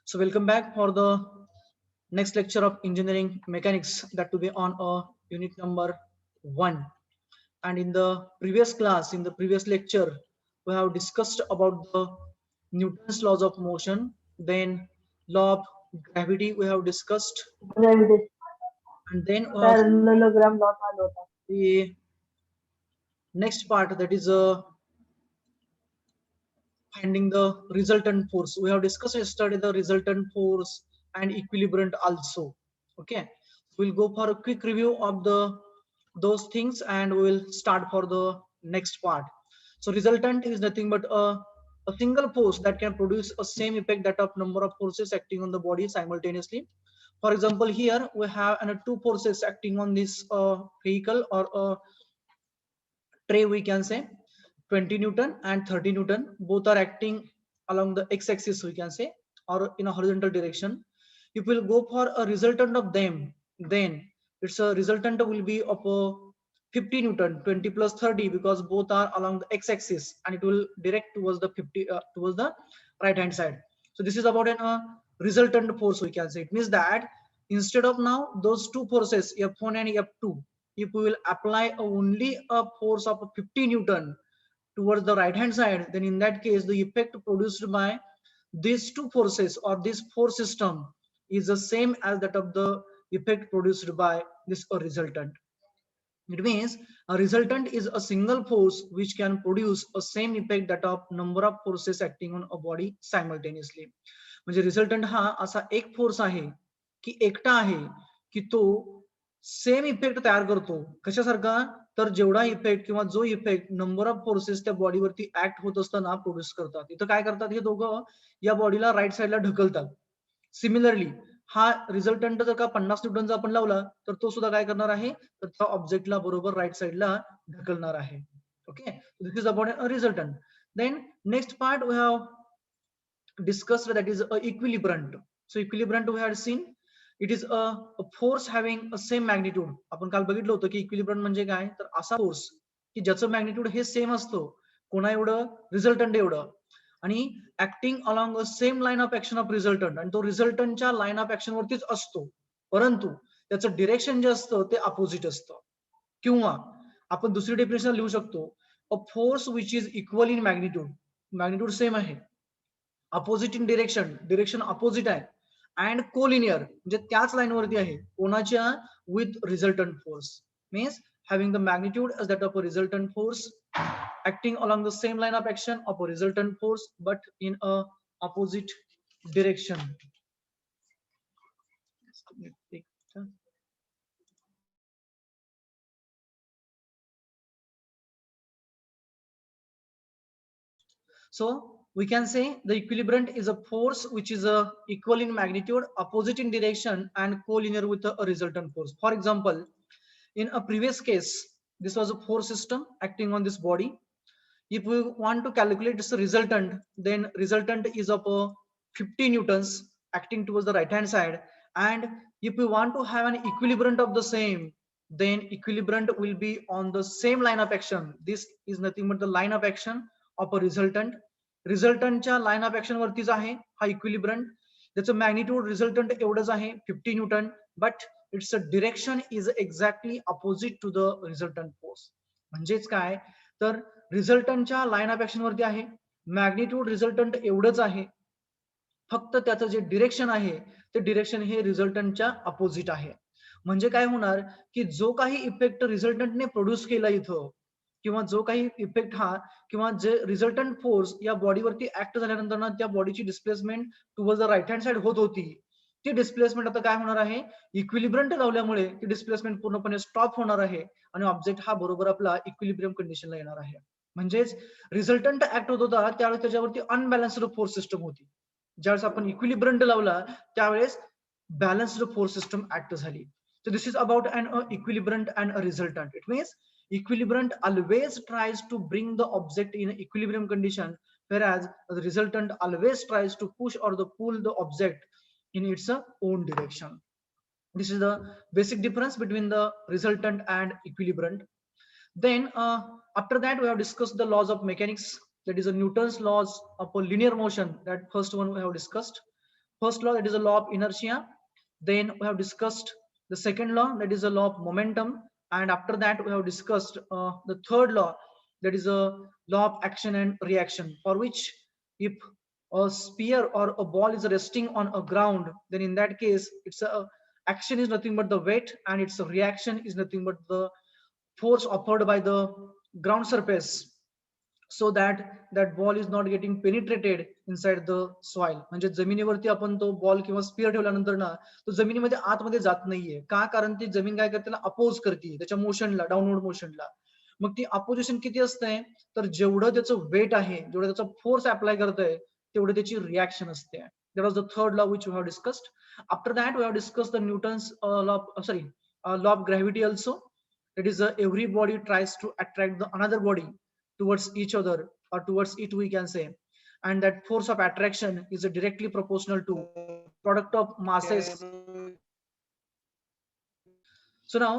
So welcome back for the next lecture of engineering mechanics, that to be on unit number 1. And in the previous class, in the previous lecture, we have discussed about the Newton's laws of motion, then law of gravity we have discussed, Gravity. and then Parallelogram not आला होता. the next part, that is finding the resultant force. We have discussed yesterday the resultant force and equilibrium also. Okay, we'll go for a quick review of the those things and we will start for the next part. So resultant is nothing but a single force that can produce a same effect that of number of forces acting on the body simultaneously. For example, here we have two forces acting on this vehicle or a tray, we can say 20 Newton and 30 Newton, both are acting along the x-axis, we can say, or in a horizontal direction. If we'll go for a resultant of them, then its a resultant will be of a 50 Newton, 20 plus 30, because both are along the x-axis and it will direct towards the 50 towards the right hand side. So this is about an resultant force, we can say. It means that instead of now those two forces F1 and F2, if we will apply only a force of 50 Newton towards the right hand side, then in that case the effect produced by these two forces or this force system is the same as that of the effect produced by this resultant. It means a resultant is a single force which can produce a same effect that of number of forces acting on a body simultaneously. म्हणजे resultant हा असा एक force आहे की एकटा आहे की तो सेम इफेक्ट तयार करतो. कशासारखा? तर जेवढा इफेक्ट किंवा जो इफेक्ट नंबर ऑफ फोर्सेस त्या बॉडीवरती ऍक्ट होत असताना प्रोड्यूस करतात. इथं काय करतात हे दोघं? या बॉडीला राईट साईडला ढकलतात. सिमिलरली हा रिझल्टंट जर का 50 न्यूटनचा आपण लावला तर तो सुद्धा काय करणार आहे? तर त्या ऑब्जेक्टला बरोबर राईट साईडला ढकलणार आहे. Okay, this is about a resultant. Then next part we have discussed, that is equilibrant. So equilibrant we had seen, it is a force having a same magnitude. आपण काल बघितलं होतं की equilibrant म्हणजे काय? तर असा फोर्स की ज्याचं मॅग्निट्यूड हे सेम असतो. कोणा एवढं? रिझल्टंट एवढं. आणि acting along a same line of action of resultant, आणि तो रिझल्टंटच्या लाईन ऑफ ऍक्शन वरतीच असतो, परंतु त्याचं डिरेक्शन जे असतं ते अपोजिट असतं. किंवा आपण दुसरी डेफिनेशन लिहू शकतो, a force which is equal in magnitude. Magnitude same आहे, opposite in direction, direction opposite आहे, अँड कोलिनियर म्हणजे त्याच लाईनवरती आहे. कोणाच्या? With resultant force. Means having the magnitude as that of a resultant force acting along the same line of action of a resultant force but in a opposite direction. So we can say the equilibrant is a force which is equal in magnitude, opposite in direction, and collinear with a resultant force. For example, in a previous case, this was a force system acting on this body. If we want to calculate this resultant, then resultant is of 50 newtons acting towards the right hand side. And if we want to have an equilibrant of the same, then equilibrant will be on the same line of action. This is nothing but the line of action of a resultant. रिझल्टंटच्या line of action वरतीच आहे हा इक्विलिब्रंट. त्याचं magnitude resultant एवढंच आहे 50 Newton, but it's a direction is exactly opposite to the resultant force. म्हणजेच काय? तर रिझल्टंटच्या लाईन ऑफ ऍक्शन वरती आहे, मॅग्निट्यूड रिझल्टंट एवढंच आहे, फक्त त्याचं जे डिरेक्शन आहे ते डिरेक्शन हे रिझल्टंटच्या अपोजिट आहे. म्हणजे काय होणार की जो काही इफेक्ट रिझल्टंटने प्रोड्यूस केला इथं, किंवा जो काही इफेक्ट हा किंवा जे रिझल्टंट फोर्स या बॉडीवरती ऍक्ट झाल्यानंतर ना त्या बॉडीची displacement towards the right hand side होत होती, ती डिस्प्लेसमेंट आता काय होणार आहे? इक्विलिब्रंट लावल्यामुळे ती डिस्प्लेसमेंट पूर्णपणे स्टॉप होणार आहे आणि ऑब्जेक्ट हा बरोबर आपला इक्विलिब्रियम कंडिशनला येणार आहे. म्हणजेच रिझल्टंट ऍक्ट होत होता त्यावेळेस त्याच्यावरती अनबॅलन्स्ड फोर्स सिस्टम होती. ज्यावेळेस आपण इक्विलिब्रंट लावला त्यावेळेस बॅलन्स्ड फोर्स सिस्टम ऍक्ट झाली. So this is about an equilibrant and a resultant. It means equilibrant always tries to bring the object in equilibrium condition, whereas the resultant always tries to push or pull the object in its own direction. This is the basic difference between the resultant and equilibrant. Then after that we have discussed the laws of mechanics, that is Newton's laws of a linear motion. That first one we have discussed. First law, that is a law of inertia. Then we have discussed the second law, that is a law of momentum. And after that, we have discussed the third law, that is a law of action and reaction, for which if a sphere or a ball is resting on a ground, then in that case, its action is nothing but the weight, and its reaction is nothing but the force offered by the ground surface, so that that ball is not getting penetrated inside the soil. म्हणजे जमिनीवरती आपण तो ball किंवा sphere ठेवल्यानंतर ना तो जमिनीमध्ये आतमध्ये जात नाहीये का, कारण ती जमीन काय करते, त्याला अपोज करते त्याच्या मोशनला, डाऊनवर्ड मोशनला. मग ती अपोजिशन किती असते, तर जेवढं त्याचं वेट आहे, जेवढं त्याचा फोर्स अप्लाय करतंय, तेवढं त्याची रिॲक्शन असते. That was the third law which we have discussed. After that we have discussed the Newton's law, sorry, law of gravity also. That is, every body tries to attract the another body towards each other, or towards it, we can say. And that force of attraction is directly proportional to product of masses. So now,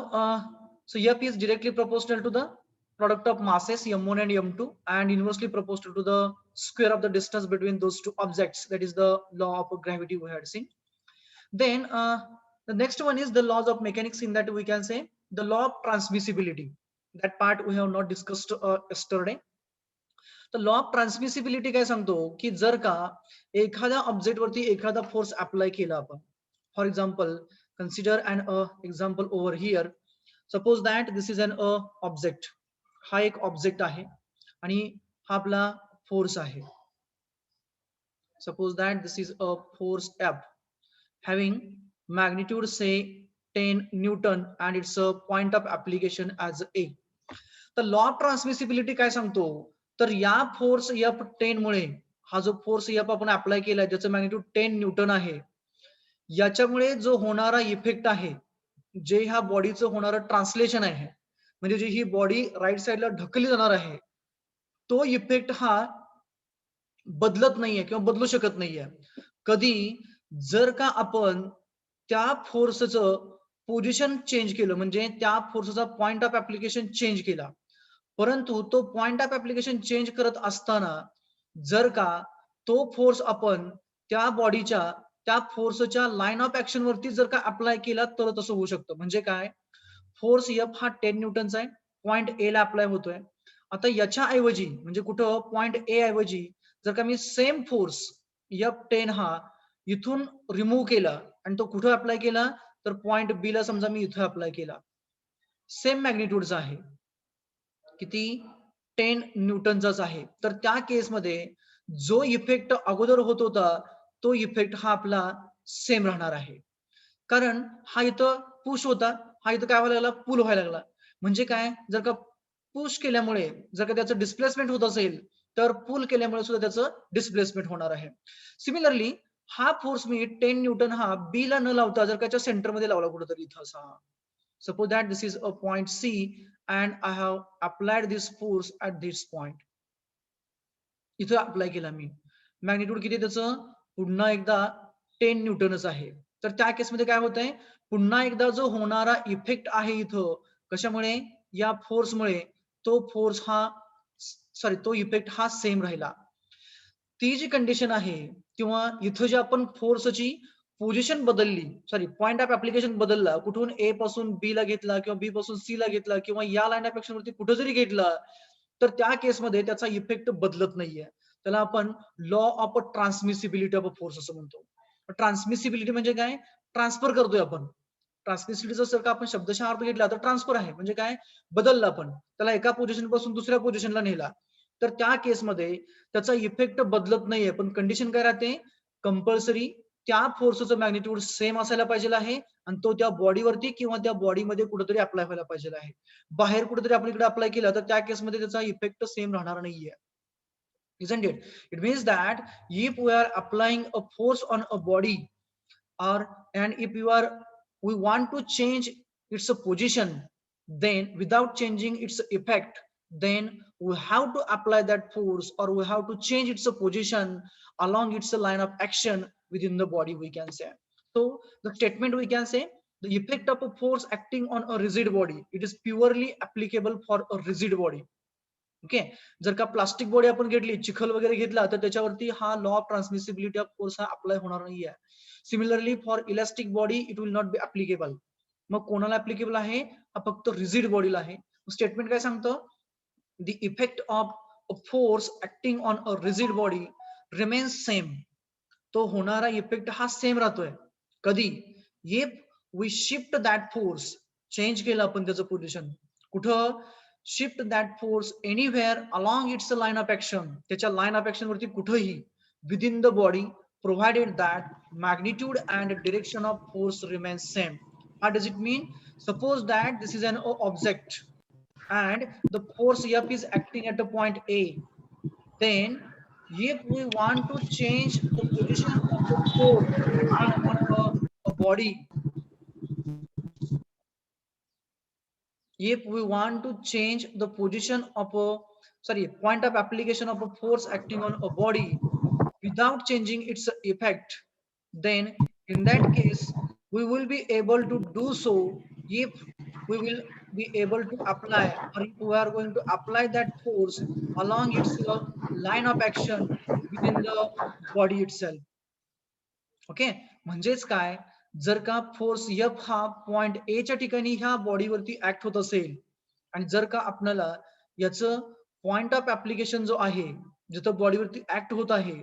so F is directly proportional to the product of masses m1 and m2, and inversely proportional to the square of the distance between those two objects. That is the law of gravity we had seen. Then the next one is the laws of mechanics, in that we can say the law of transmissibility. That part we have not discussed yesterday. तर law of ट्रान्समिसिबिलिटी काय सांगतो, की जर का एखाद्या object वरती एखादा force apply केला आपण, for example consider an example over here. Suppose that this is an object. हा एक ऑब्जेक्ट आहे आणि हा आपला फोर्स आहे. Suppose that this is a force F having magnitude say 10 Newton and its a point of application as A. तर law of ट्रान्समिसिबिलिटी काय सांगतो, तर या फोर्स F10 मुळे, हा जो फोर्स F आपण अप्लाय केलाय ज्याचं मॅग्निट्यूड 10 न्यूटन आहे, याच्यामुळे जो होणारा इफेक्ट आहे, जे ह्या बॉडीचं होणारं ट्रान्सलेशन आहे, म्हणजे जी ही बॉडी राईट साईडला ढकलली जाणार आहे, तो इफेक्ट हा बदलत नाहीये किंवा बदलू शकत नाहीये. कधी जर का आपण त्या फोर्सचं पोझिशन चेंज केलं, म्हणजे त्या फोर्सचा पॉइंट ऑफ ऍप्लिकेशन चेंज केला, परंतु तो पॉइंट ऑफ ऍप्लिकेशन चेंज करत असताना जर का तो फोर्स आपण त्या बॉडीच्या, त्या फोर्सच्या लाईन ऑफ ऍक्शन वरती जर का अप्लाय केला, तर तसं होऊ शकतं. म्हणजे काय, फोर्स एफ हा 10 न्यूटनचा आहे, पॉइंट ए ला अप्लाय होतोय. आता याच्या ऐवजी, म्हणजे कुठं पॉइंट ए ऐवजी जर का मी सेम फोर्स F10 हा इथून रिमूव्ह केला आणि तो कुठं अप्लाय केला, तर पॉइंट बी ला समजा मी इथं अप्लाय केला, सेम मॅग्निट्यूडचा आहे, किती, 10 न्यूटनचाच आहे, तर त्या केसमध्ये जो इफेक्ट अगोदर होत होता, तो इफेक्ट हा आपला सेम राहणार आहे. कारण हा इथं पुश होता, हा इथं काय व्हायला लागला, पुल व्हायला लागला. म्हणजे काय, जर का पुश केल्यामुळे जर का त्याचं डिस्प्लेसमेंट होत असेल, तर पुल केल्यामुळे सुद्धा त्याचं डिस्प्लेसमेंट होणार आहे. सिमिलरली हा फोर्स मी 10 न्यूटन हा बी ला न लावता जर का सेंटर मध्ये लावला कुठेतरी इथं असा, suppose that this is a point C and I have applied this force at this point. इथं अप्लाय केला मी, मॅग्निट्यूड किती त्याचं, पुन्हा एकदा 10 न्यूटनच आहे. तर त्या केसमध्ये काय होतंय, पुन्हा एकदा जो होणारा इफेक्ट आहे इथं, कशामुळे, या फोर्समुळे, तो फोर्स हा, सॉरी, तो इफेक्ट हा सेम राहिला. ती जी कंडिशन आहे, किंवा इथं जे आपण फोर्सची पोझिशन बदलली, सॉरी पॉइंट ऑफ ऍप्लिकेशन बदलला, कुठून ए पासून बी ला घेतला किंवा बी पासून सी ला घेतला किंवा या लाईन ऑफ ऍक्शन वरती कुठं जरी घेतला, तर त्या केसमध्ये त्याचा इफेक्ट बदलत नाहीये. त्याला आपण law of transmissibility of a force असं म्हणतो. ट्रान्समिसिबिलिटी म्हणजे काय, ट्रान्सफर करतोय आपण. ट्रान्समिसिबिलिटीचा जर का आपण शब्दशः अर्थ घेतला, तर ट्रान्सफर आहे, म्हणजे काय, बदलला आपण त्याला, एका पोझिशन पासून दुसऱ्या पोझिशनला नेला. तर त्या केसमध्ये त्याचा इफेक्ट बदलत नाहीये, पण कंडिशन काय राहते, कंपल्सरी त्या फोर्सचं मॅग्निट्यूड सेम असायला पाहिजे आहे, आणि तो त्या बॉडीवरती किंवा त्या बॉडीमध्ये कुठेतरी अप्लाय व्हायला पाहिजे आहे. बाहेर कुठेतरी आपल्याकडे अप्लाय केला, तर त्या केसमध्ये त्याचा इफेक्ट सेम राहणार नाहीये. Isn't it? It means that if we are applying a force on a body, or and if we want to change its position, then without changing its effect, then we have to apply that force, or we have to change its position along its line of action within the body, we can say. So the statement we can say, the effect of a force acting on a rigid body, it is purely applicable for a rigid body. Okay. जर का plastic body आपण घेतली, चिखल वगैरे घेतला, तर त्याच्यावरती हा law of transmissibility of force हा अप्लाय होणार नाहीये. Similarly for elastic body it will not be applicable. मग कोणाला ऍप्लिकेबल आहे? हा फक्त रिजिड बॉडीला आहे. स्टेटमेंट काय सांगतं? The effect of a force acting on a rigid body remains same. तो होणारा इफेक्ट हा सेम राहतोय. कधी? if we shift that force, change केलं आपण त्याचं पोझिशन, कुठं? Shift that force anywhere along it's line of action, त्याच्या लाईन ऑफ ऍक्शन वरती कुठेही within the body, provided that magnitude and direction of force remains same. What does it mean? Suppose that this is an object and the force F is acting at a point A. Then if we want to change the position of the force on a body, if we want to change the position of a point of application of a force acting on a body without changing its effect, then in that case we will be able to do so if we will be able to apply, or if we are going to apply that force along its line of action within the body itself. Okay. म्हणजेच काय? जर का force F हा point A च्या ठिकाणी ह्या बॉडीवरती act होत असेल आणि जर का आपल्याला याचं पॉइंट ऑफ ऍप्लिकेशन जो आहे, जिथं बॉडीवरती ऍक्ट होत आहे,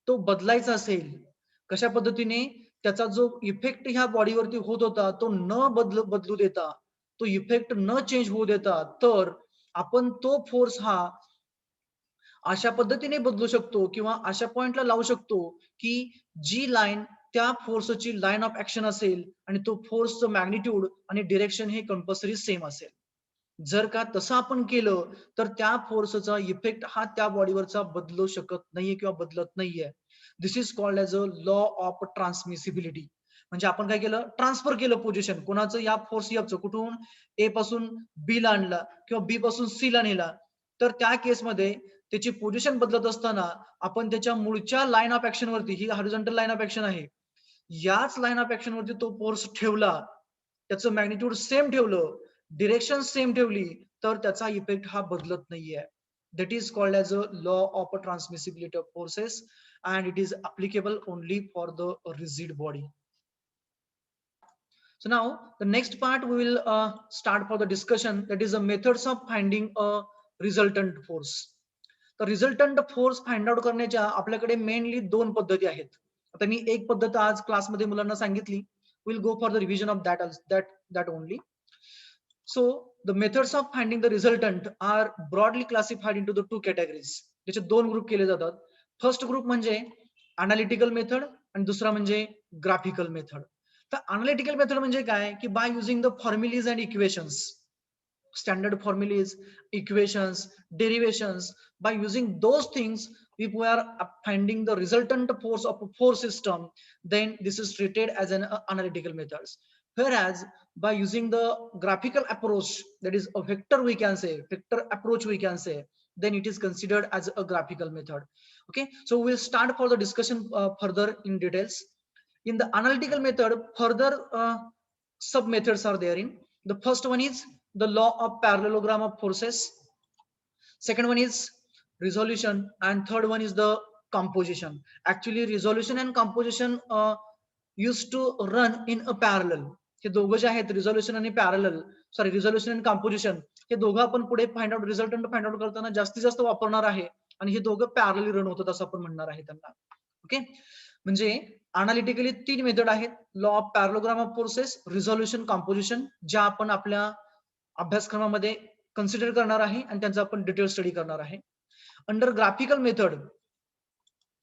तो बदलायचा असेल, कशा पद्धतीने? त्याचा जो इफेक्ट ह्या बॉडीवरती होत होता तो न बदलू देता, तो इफेक्ट न चेंज होऊ देता, तर आपण तो फोर्स हा अशा पद्धतीने बदलू शकतो किंवा अशा पॉइंटला लावू शकतो की जी लाईन त्या फोर्सची लाईन ऑफ ऍक्शन असेल आणि तो फोर्सचं मॅग्निट्यूड आणि डिरेक्शन हे कंपल्सरी सेम असेल. जर का तसं आपण केलं तर त्या फोर्सचा इफेक्ट हा त्या बॉडीवरचा बदलू शकत नाहीये किंवा बदलत नाहीये. This is called as a law of transmissibility. म्हणजे आपण काय केलं? ट्रान्सफर केलं पोझिशन. कोणाचं? या फोर्स Fचं. कुठून? ए पासून बी ला आणला किंवा बी पासून सी ला नेला. तर त्या केसमध्ये त्याची पोझिशन बदलत असताना आपण त्याच्या मूळच्या लाईन ऑफ ऍक्शन वरती, ही हॉरिझॉन्टल लाईन ऑफ ऍक्शन आहे, याच लाईन ऑफ ऍक्शन वरती तो फोर्स ठेवला, त्याचं मॅग्निट्यूड सेम ठेवलं, डिरेक्शन सेम ठेवली, तर त्याचा इफेक्ट हा बदलत नाहीये. That is called as a law of transmissibility of forces and it is applicable only for the rigid body. So now the next part we will start for the discussion, that is the methods of finding a resultant force. तर resultant force find out करण्याच्या आपल्याकडे mainly दोन पद्धती आहेत. आता मी एक पद्धत आज क्लासमध्ये मुलांना सांगितली. Will go for the revision of that only. So the methods of finding the resultant are broadly classified into the two categories. त्याचे दोन ग्रुप केले जातात. फर्स्ट ग्रुप म्हणजे अनालिटिकल मेथड आणि दुसरा म्हणजे ग्राफिकल मेथड. तर अनालिटिकल मेथड म्हणजे काय? की by using the formulae and equations, standard formulas, equations, derivations, by using those things, if we are finding the resultant force of a force system, then this is treated as an analytical methods. Whereas by using the graphical approach, that is a vector, we can say vector approach, we can say, then it is considered as a graphical method. Okay, so we'll start for the discussion further in details. In the analytical method, further sub methods are there. In the first one is the law of parallelogram of forces, second one is resolution, and third one is the composition. Actually resolution and composition used to run in a parallel. हे दोघं जे आहेत, resolution आणि parallel, resolution आणि composition, हे दोघं आपण पुढे find out, resultant find out करताना जास्तीत जास्त वापरणार आहे आणि हे दोघं पॅरलली रन होतात असं आपण म्हणणार आहे त्यांना. ओके, म्हणजे अनालिटिकली तीन मेथड आहेत. Law of parallelogram of forces, resolution, composition, ज्या आपण आपल्या अभ्यासक्रमामध्ये कन्सिडर करणार आहे आणि त्यांचा आपण डिटेल स्टडी करणार आहे. अंडर ग्राफिकल मेथड,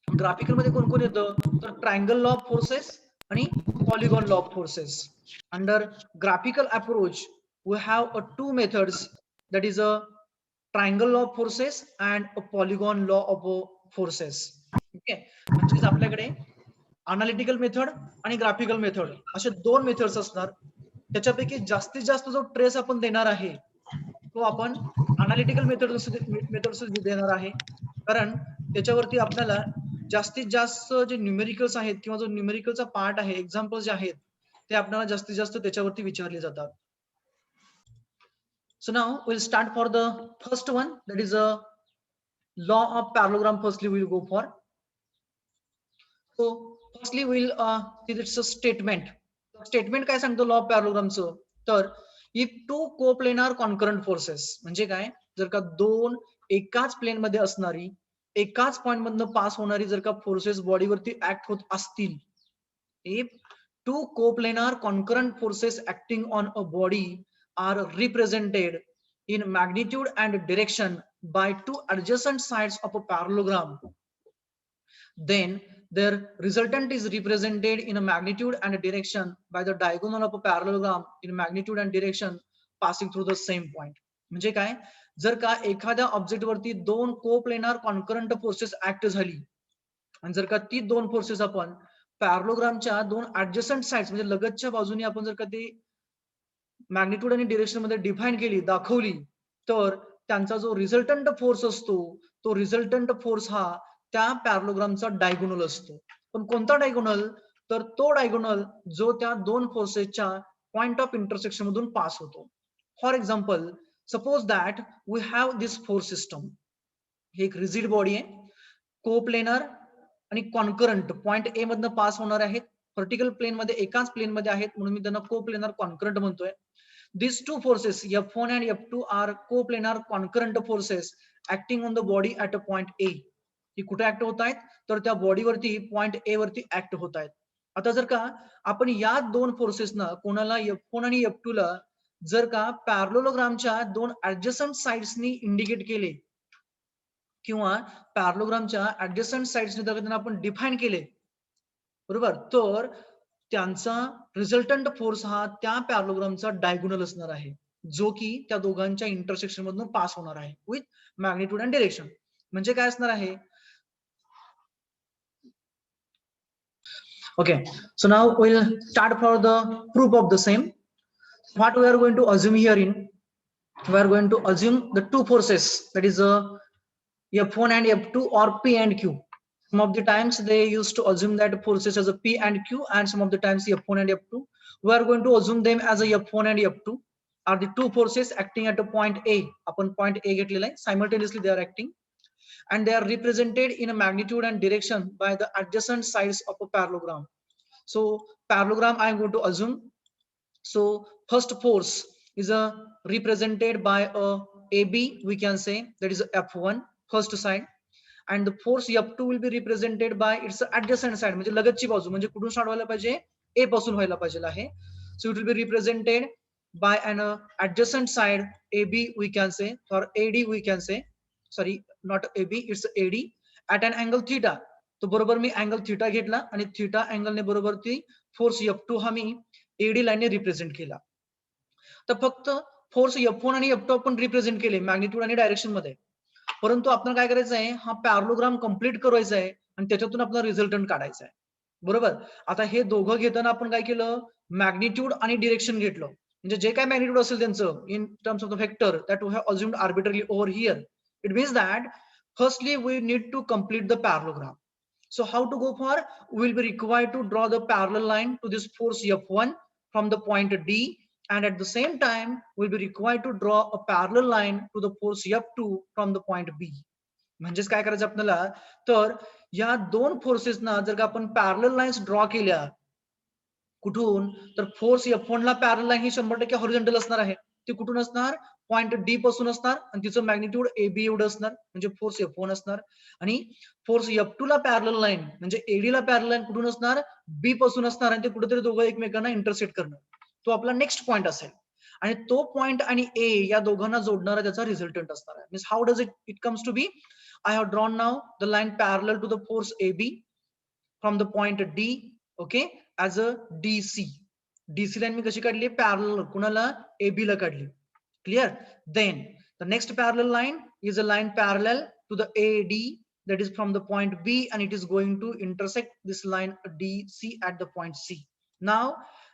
ग्राफिकल मध्ये कोण कोण येतं? तर ट्रायंगल लॉ ऑफ फोर्सेस आणि polygon law of forces. Under graphical approach we have two methods, that is a triangle law of forces and a polygon law of forces. Okay, म्हणजे आपल्याकडे analytical method आणि graphical method असे दोन methods असणार. त्याच्यापैकी जास्तीत जास्त जो ट्रेस आपण देणार आहे तो आपण अनालिटिकल मेथड देणार आहे, कारण त्याच्यावरती आपल्याला जास्तीत जास्त जे न्यूमेरिकल्स आहेत किंवा जो न्यूमेरिकलचा पार्ट आहे, एक्झाम्पल्स जे आहेत ते आपल्याला जास्तीत जास्त त्याच्यावरती विचारले जातात. So now we'll start for the first one, that is a law of parallelogram. Firstly we'll go for, so firstly we'll see it's a statement. Statement काय सांगतो लॉ ऑफ पॅरलोग्रामचं, तर if two coplanar concurrent forces, म्हणजे काय, जर का दोन एकाच plain मध्ये असणारी, एकाच पॉइंट मधनं पास होणारी जर का फोर्सेस बॉडीवरती ऍक्ट होत असतील, if two coplanar concurrent forces acting on a body R represented in magnitude and direction by two adjacent sides of a parallelogram, then their resultant is represented in a magnitude and a direction by the diagonal of a parallelogram in magnitude and direction passing through the same point. म्हणजे काय, जर का एखाद्या object वरती दोन coplanar concurrent forces act झाली आणि जर का ती दोन फोर्सेस आपण पॅरलोग्रामच्या दोन ऍडजस्टंट साइड्स म्हणजे लगतच्या बाजूने आपण जर का ती मॅग्निट्यूड आणि डिरेक्शन मध्ये डिफाईन केली, दाखवली, तर त्यांचा जो रिझल्टंट फोर्स असतो, तो रिझल्टंट फोर्स हा त्या पॅरलोग्रामचा डायगोनल असतो. पण कोणता डायगोनल, तर तो डायगोनल जो त्या दोन फोर्सेसच्या पॉइंट ऑफ इंटरसेक्शन मधून पास होतो. For example, suppose that we have this force system. ही एक रिजिड बॉडी आहे, कोप्लेनर आणि कॉन्करंट पॉइंट ए मधनं पास होणार आहेत, व्हर्टिकल प्लेन मध्ये एकाच प्लेन मध्ये आहेत, म्हणून मी त्यांना कोप्लेनर कॉन्करंट म्हणतोय. These two forces F1 and F2 are coplanar concurrent forces acting on the body at a point A. ही कुठे ऍक्ट होत आहेत, तर त्या बॉडीवरती पॉइंट ए वरती ऍक्ट होत आहेत. आता जर का आपण या दोन फोर्सेसना, कोणाला F1 आणि F2 ला जर का पॅरलोग्रामच्या दोन ऍडजस्टंट साइड्सनी इंडिकेट केले किंवा पॅरलोग्रामच्या ऍडजस्टंट साइड्सनी जर त्यांना आपण डिफाईन केले, बरोबर, तर त्यांचा रिझल्टंट फोर्स हा त्या पॅरलोग्रामचा डायगोनल असणार आहे, जो की त्या दोघांच्या इंटरसेक्शन मधून पास होणार आहे विथ मॅग्निट्यूड अँड डिरेक्शन. म्हणजे काय असणार आहे, okay. So now we'll start for the proof of the same. What we are going to assume here in, we are going to assume the two forces, that is F1 and F2 or P and Q. Some of the times they used to assume that forces as a P and Q, and some of the times F1 and F2. We are going to assume them as a F1 and F2 are the two forces acting at a point A. Upon point A घेतलेला आहे, simultaneously they are acting, and they are represented in a magnitude and direction by the adjacent sides of a parallelogram. So parallelogram I am going to assume. So first force is represented by a AB, we can say, that is F1, first side, and the force F2 will be represented by its adjacent side, म्हणजे लगतची बाजू, म्हणजे कुठून start व्हायला पाहिजे, A पासून व्हायला पाहिजे आहे. So it will be represented by an adjacent side AB, we can say, or AD we can say, sorry, not AB, it's AD at an angle theta. तो बरोबर मी अँगल थीटा घेतला आणि थीटा अँगलने बरोबर ती फोर्स F2 हा मी AD लाईनने represent केला. तर फक्त फोर्स F1 आणि F2 आपण रिप्रेझेंट केले मॅग्निट्यूड आणि डायरेक्शन मध्ये, परंतु आपल्याला काय करायचं आहे, हा पॅरलोग्राम कंप्लीट करायचा आहे आणि त्याच्यातून आपला रिझल्टंट काढायचा आहे, बरोबर. आता हे दोघं घेताना आपण काय केलं, मॅग्निट्यूड आणि डिरेक्शन घेतलं, म्हणजे जे काय मॅग्निट्यूड असेल त्यांचं in terms of the vector that we have assumed arbitrary over here. It means that firstly we need to complete the parallelogram. So how to go for, we will be required to draw the parallel line to this force F1 from the point D, and at the same time we'll be required to draw a parallel line to the force F2 from the point B. म्हणजेच काय करायचं आपल्याला, तर या दोन फोर्सेसना जर का आपण पॅरलल लाईन्स ड्रॉ केल्या, कुठून, तर फोर्स F1 ला पॅरलल लाईन ही 100% हॉरिझॉन्टल असणार आहे. ती कुठून असणार, पॉइंट डी पासून असणार आणि तिचं मॅग्निट्यूड AB एवढं असणार, म्हणजे फोर्स F1 असणार. आणि फोर्स F2 ला पॅरलल लाईन म्हणजे AD ला पॅरलल लाईन कुठून असणार, B पासून असणार, आणि ते कुठेतरी दोघं एकमेकांना इंटरसेक्ट करणार, तो आपला नेक्स्ट पॉइंट असेल. आणि तो पॉइंट आणि A या दोघांना जोडणारा त्याचा रिझल्टंट असणार आहे. Means how does it comes to be, I have drawn now the line parallel to the force AB from the point D, okay, as a DC. DC line मी कशी काढली, parallel कुणाला, AB ला काढली. Clear? Then the next parallel line is a line parallel to the AD, that is from the point B, and it is going to intersect this line DC at the point C. Now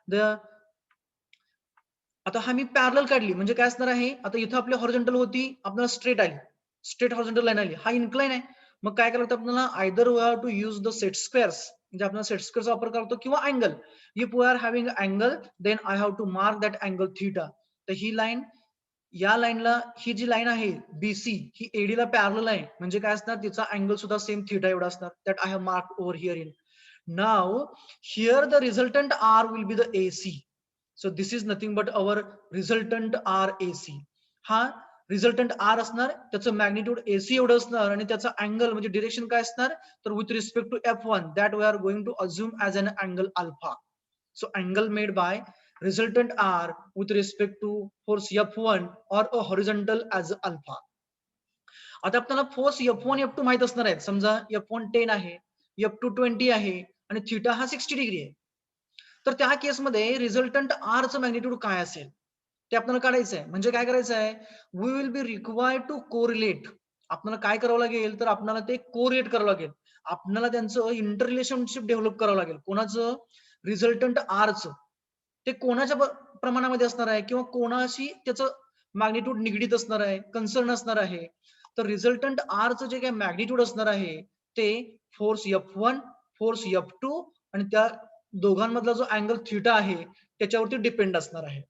the आता हा मी parallel काढली म्हणजे काय असणार आहे, आता इथं आपली हॉरिझॉन्टल होती, आपल्याला स्ट्रेट आली, स्ट्रेट हॉरिझॉन्टल लाईन आली, हा इन्क्लाइन आहे. मग काय करायचं आपल्याला, either we have to use the set squares, म्हणजे आपण सेट स्क्वेअर्स वापर करतो, किंवा angle. If we R having angle, then I have to mark that angle theta. तर ही लाईन या लाईनला ही जी लाईन आहे बीसी ही एडी ला पॅरलल आहे, म्हणजे काय असणार, तिचा अँगल सुद्धा सेम थिटा एवढा असणार. That I have mark over here in. Now here the resultant R will be the AC. So this is nothing but our resultant R AC. हा रिझल्टंट आर असणार, त्याचं मॅग्निट्यूड एसी एवढं असणार आणि त्याचा angle म्हणजे डिरेक्शन काय असणार, तर with respect to F1 that we are going to assume as an angle alpha. So angle made by resultant R with respect to force F1 or a horizontal as alpha. आता आपल्याला force F1 F2 माहित असणार आहेत. समजा F1 10 आहे, F2 20 आहे आणि theta हा 60 डिग्री आहे. तर त्या केसमध्ये रिझल्टंट R चं मॅग्निट्यूड काय असेल ते आपल्याला काढायचं आहे. म्हणजे काय करायचं आहे, we will be required to correlate. आपल्याला काय करावं लागेल, तर आपल्याला ते कोरिलेट करावं लागेल. आपल्याला त्यांचं इंटर रिलेशनशिप डेव्हलप करावं लागेल. कोणाचं, रिझल्टंट आरचं. ते कोणाच्या प्रमाणामध्ये असणार आहे किंवा कोणाशी त्याचं मॅग्निट्यूड निगडीत असणार आहे, कन्सर्न असणार आहे. तर रिझल्टंट आरचं जे काही मॅग्निट्यूड असणार आहे ते फोर्स F1, फोर्स F2 आणि त्या दोघांमधला जो अँगल थिटा आहे त्याच्यावरती डिपेंड असणार आहे.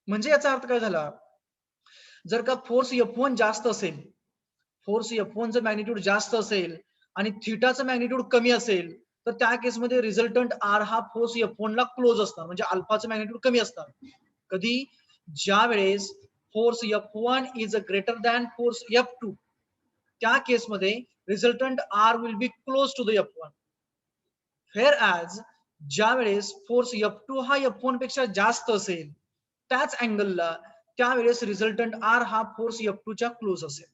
म्हणजे याचा अर्थ काय झाला, जर का फोर्स F1 जास्त असेल, फोर्स F1 चं मॅग्निट्यूड जास्त असेल आणि थिटाचं मॅग्निट्यूड कमी असेल, तर त्या केसमध्ये रिझल्टंट आर हा फोर्स F1 ला क्लोज असणार, म्हणजे अल्फाचं मॅग्निट्यूड कमी असणार. कधी, ज्या वेळेस force F1 is greater than force F2, त्या केसमध्ये resultant R will be close to the F1. Where as ज्या वेळेस फोर्स F2 हा F1 पेक्षा जास्त असेल त्याच अँगलला, त्यावेळेस रिझल्टंट आर हा फोर्स F2 च्या क्लोज असेल.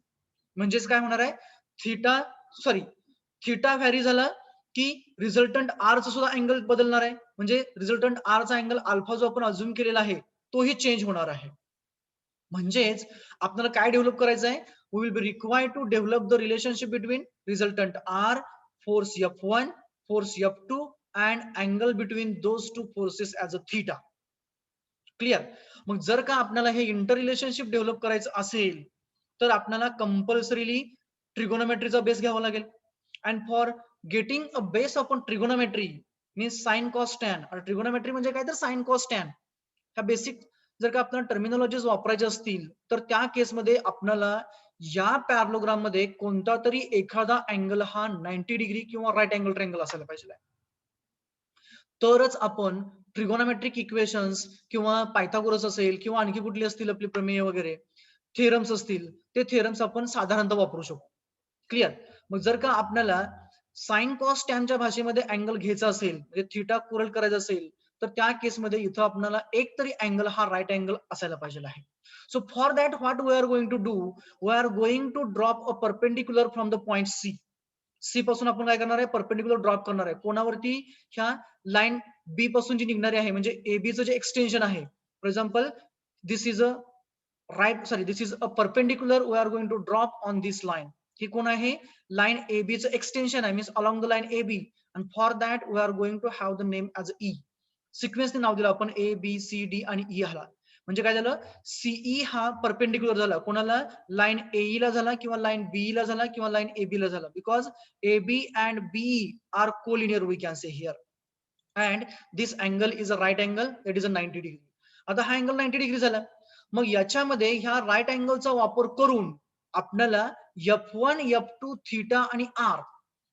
म्हणजेच काय होणार आहे, थिटा व्हॅरी झाला की रिझल्टंट आर चा सुद्धा अँगल बदलणार आहे. म्हणजे रिझल्टंट आर चा अँगल अल्फा जो आपण अज्युम केलेला आहे तोही चेंज होणार आहे. म्हणजेच आपल्याला काय डेव्हलप करायचं आहे, we will be required to develop the relationship between resultant R, force F1, force F2 and angle between those two forces as a theta. Clear. मग जर का आपल्याला हे इंटर रिलेशनशिप डेव्हलप करायचं असेल तर आपल्याला कंपल्सरीली ट्रिगोनोमेट्रीचा बेस घ्यावा लागेल. And for getting a base of trigonometry means sine cos tan. Trigonometry म्हणजे काय, तर साइन कॉस टॅन. ह्या बेसिक जर का आपल्याला टर्मिनॉलॉजीज वापरायचे असतील तर त्या केसमध्ये आपल्याला या पॅरलोग्राम मध्ये कोणता तरी एखादा अँगल हा 90 डिग्री किंवा राईट अँगल ट्रायंगल असायला पाहिजे, तरच आपण ट्रिगोनोमेट्रिक इक्वेशन्स किंवा पायथागोरस असेल किंवा आणखी कुठली असतील आपली प्रमेय वगैरे थेरम्स असतील, ते थेरम्स आपण साधारणतः वापरू शकतो. क्लिअर. मग जर का आपल्याला साइन कॉस टॅनच्या भाषेमध्ये अँगल घ्यायचा असेल, म्हणजे थिटा कोरल करायचा असेल, तर त्या केसमध्ये इथं आपल्याला एक तरी अँगल हा राईट अँगल असायला पाहिजे आहे. So for that what we are going to do, we are going to drop a perpendicular from the point C पासून आपण काय करणार आहे, परपेंडिक्युलर ड्रॉप करणार आहे. कोणावरती, ह्या लाईन बी पासून जी निघणारी आहे, म्हणजे एबीचं जे एक्सटेन्शन आहे. For example this is a perpendicular we are going to drop on this line. ही कोण आहे, लाईन AB चं एक्सटेन्शन आहे, means along the line AB. And for that we are going to have the name as E. सिक्वेन्सने नाव दिलं आपण ABCD आणि E हाला. म्हणजे काय झालं, सीई हा परपेंडिक्युलर झाला कोणाला, लाईन AE ला झाला किंवा लाईन BE ला झाला किंवा लाईन AB ला झाला, because AB and BE are collinear we can say here. And this angle is a right angle, that is a 90 degree. आता हा अँगल 90 डिग्री झाला. मग याच्यामध्ये ह्या राईट अँगलचा वापर करून आपल्याला F1, F2, थिटा आणि R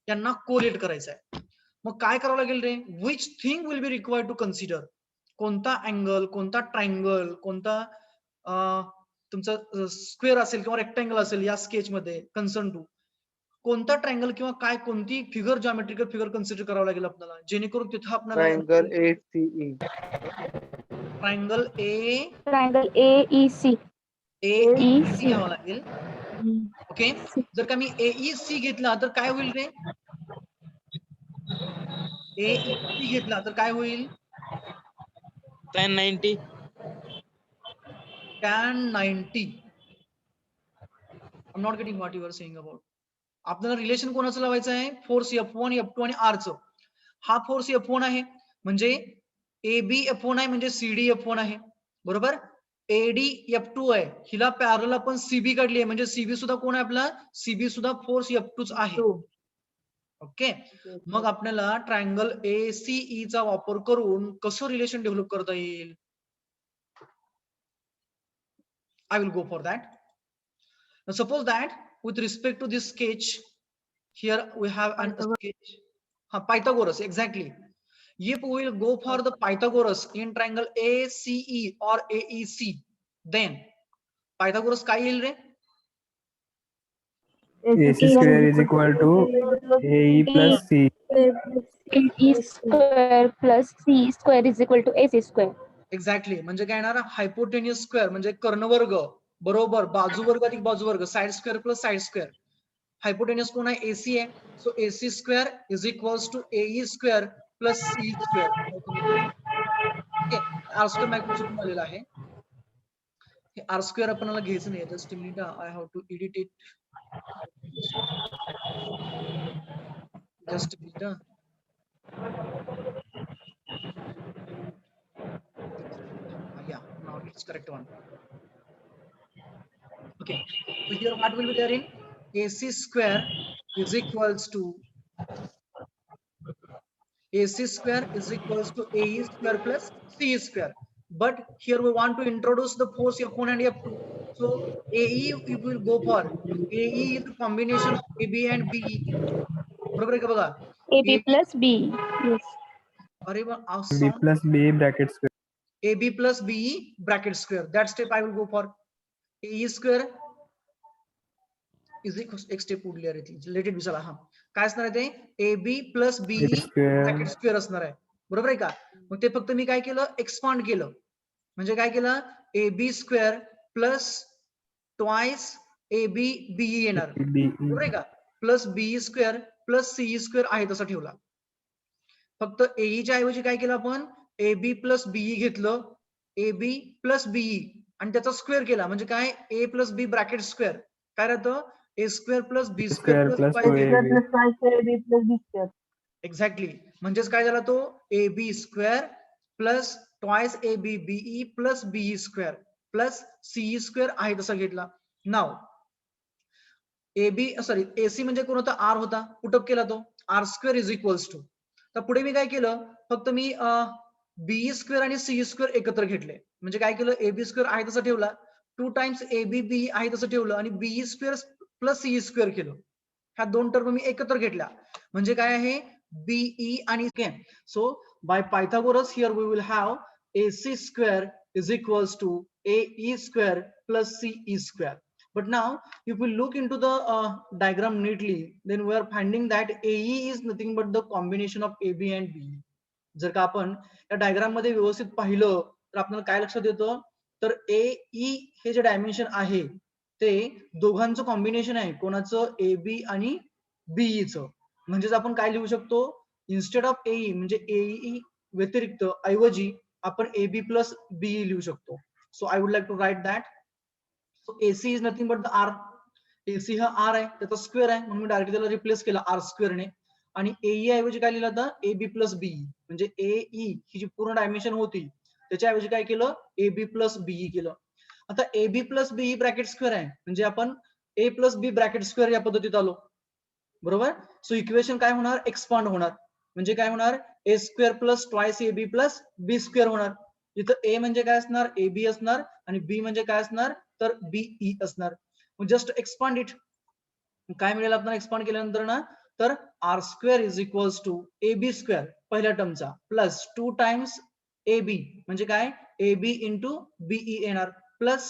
यांना कोरिलेट करायचं आहे. मग काय करावं लागेल रे, which thing will be required to consider. कोणता अँगल, कोणता ट्रायंगल, कोणता तुमचा स्क्वेअर असेल किंवा रेक्टँगल असेल या स्केचमध्ये कन्सर्न टू कोणता ट्रायंगल किंवा काय कोणती फिगर, जॉमेट्रिकल फिगर कन्सिडर करावं लागेल आपल्याला, जेणेकरून तिथं आपल्याला triangle ACE. Triangle triangle AEC. AEC घ्यावं लागेल. ओके. जर का मी AEC घेतला तर काय होईल रे, AEC घेतला तर काय होईल, tan 90. tan 90. I'm not getting what you are saying about. आपल्याला रिलेशन कोणाचं लावायचं आहे, फोर्स F1, F2 आणि R चं. हा फोर्स F1 आहे म्हणजे AB F1 आहे म्हणजे CD F1 आहे, बरोबर. AD F2 आहे, हिला पॅरलल आपण CB काढली आहे, म्हणजे CB सुद्धा कोण आहे आपला, CB सुद्धा फोर्स F2 आहे. ओके. मग आपल्याला ट्रायंगल ACE चा वापर करून कसं रिलेशन डेव्हलप करता येईल. I will go for that. Now suppose that with respect to this sketch, here we have an sketch. Pythagoras, exactly. If we will go for the Pythagoras in triangle ACE or AEC, then Pythagoras काय येईल रे? AC square is equal to AE plus C. AE square plus C square is equal to AC square. Exactly, म्हणजे काय येणार? हायपोटेन्युस square म्हणजे कर्णवर्ग बरोबर बाजूवर्ग अधिक बाजूवर्ग, side square plus side square. Hypotenuse कोण आहे? एसी आहे. So AC square is equals to AE square plus C square. Okay, R square magnet चुकून आलेला आहे. हे आर स्क्वेअर आपल्याला घ्यायचं नाही. Just minute, I have to edit it. Just minute. Yeah, now it's correct one. Okay, so here what will be there in AC square is equals to AC square is equals to AE square plus C square. But here we want to introduce the force F1 and F2. So AE we will go for AE is a combination of AB and BE. बरोबर आहे का बघा? AB plus B. Yes. अरे वा, B plus B bracket square. AB plus BE bracket square. That step I will go for. AE square is equals एक step उडली आहे ती. Let it be. चला, हा काय असणार आहे ते? AB plus BE bracket square असणार आहे. बरोबर आहे का? मग ते फक्त मी काय केलं? एक्सपांड केलं. म्हणजे काय केलं? AB square plus twice AB BE येणार. बरोबर आहे का? Plus BE square plus CE square आहे तसा ठेवला. फक्त AE च्या ऐवजी काय केलं आपण? AB प्लस BE घेतलं, AB प्लस BE आणि त्याचा स्क्वेअर केला. म्हणजे काय? A plus B bracket square काय राहतं? A square plus B square plus 5AB. Exactly, म्हणजेच काय झाला तो? AB square plus twice AB BE plus BE square plus CE square आहे तसा घेतला. नाव AB सॉरी AC म्हणजे कोण होता? R होता. पुटअप केला तो. R square is equals to. तर पुढे मी काय केलं? फक्त मी BE स्क्वेअर आणि CE स्क्वेअर एकत्र घेतले. म्हणजे काय केलं? AB स्क्वेअर आहे तसं ठेवला, 2 टाइम्स AB BE आहे तसं ठेवलं आणि BE square plus CE square केलं. ह्या दोन टर्म मी एकत्र घेतल्या. म्हणजे काय आहे? BE आणि so by Pythagoras here we will have AC square is equals to AE square plus CE square. But now if we look into the diagram neatly, then we are finding that AE is nothing but the combination of AB and BE. जर का आपण या diagram मध्ये व्यवस्थित पाहिलं तर आपल्याला काय लक्षात येतं? तर AE हे जे डायमेन्शन आहे ते दोघांचं कॉम्बिनेशन आहे. कोणाचं? AB आणि BE चं. म्हणजेच आपण काय लिहू शकतो? इन्स्टेड ऑफ AE म्हणजे AE व्यतिरिक्त ऐवजी आपण AB प्लस BE लिहू शकतो. So I would like to write that. So AC is nothing but the R. AC हा R आहे, त्याचा स्क्वेअर आहे, म्हणून मी डायरेक्टली त्याला रिप्लेस केला R स्क्वेअरने. आणि AE ऐवजी काय लिहिलं होतं? AB plus BE. म्हणजे AE ही जी पूर्ण डायमेन्शन होती त्याच्या ऐवजी काय केलं? AB प्लस BE केलं. आता AB plus BE bracket square आहे म्हणजे आपण A plus B bracket square या पद्धतीत आलो. बरोबर? सो इक्वेशन काय होणार? एक्सपांड होणार. म्हणजे काय होणार? A square plus twice AB plus B square होणार. इथं A म्हणजे काय असणार? AB असणार आणि B म्हणजे काय असणार? तर BE असणार. Just expand it. काय मिळेल आपल्याला एक्सपांड केल्यानंतर ना? तर R square is equals to AB square पहिल्या टर्मचा प्लस 2 टाइम्स AB म्हणजे काय? AB इंटू BE येणार प्लस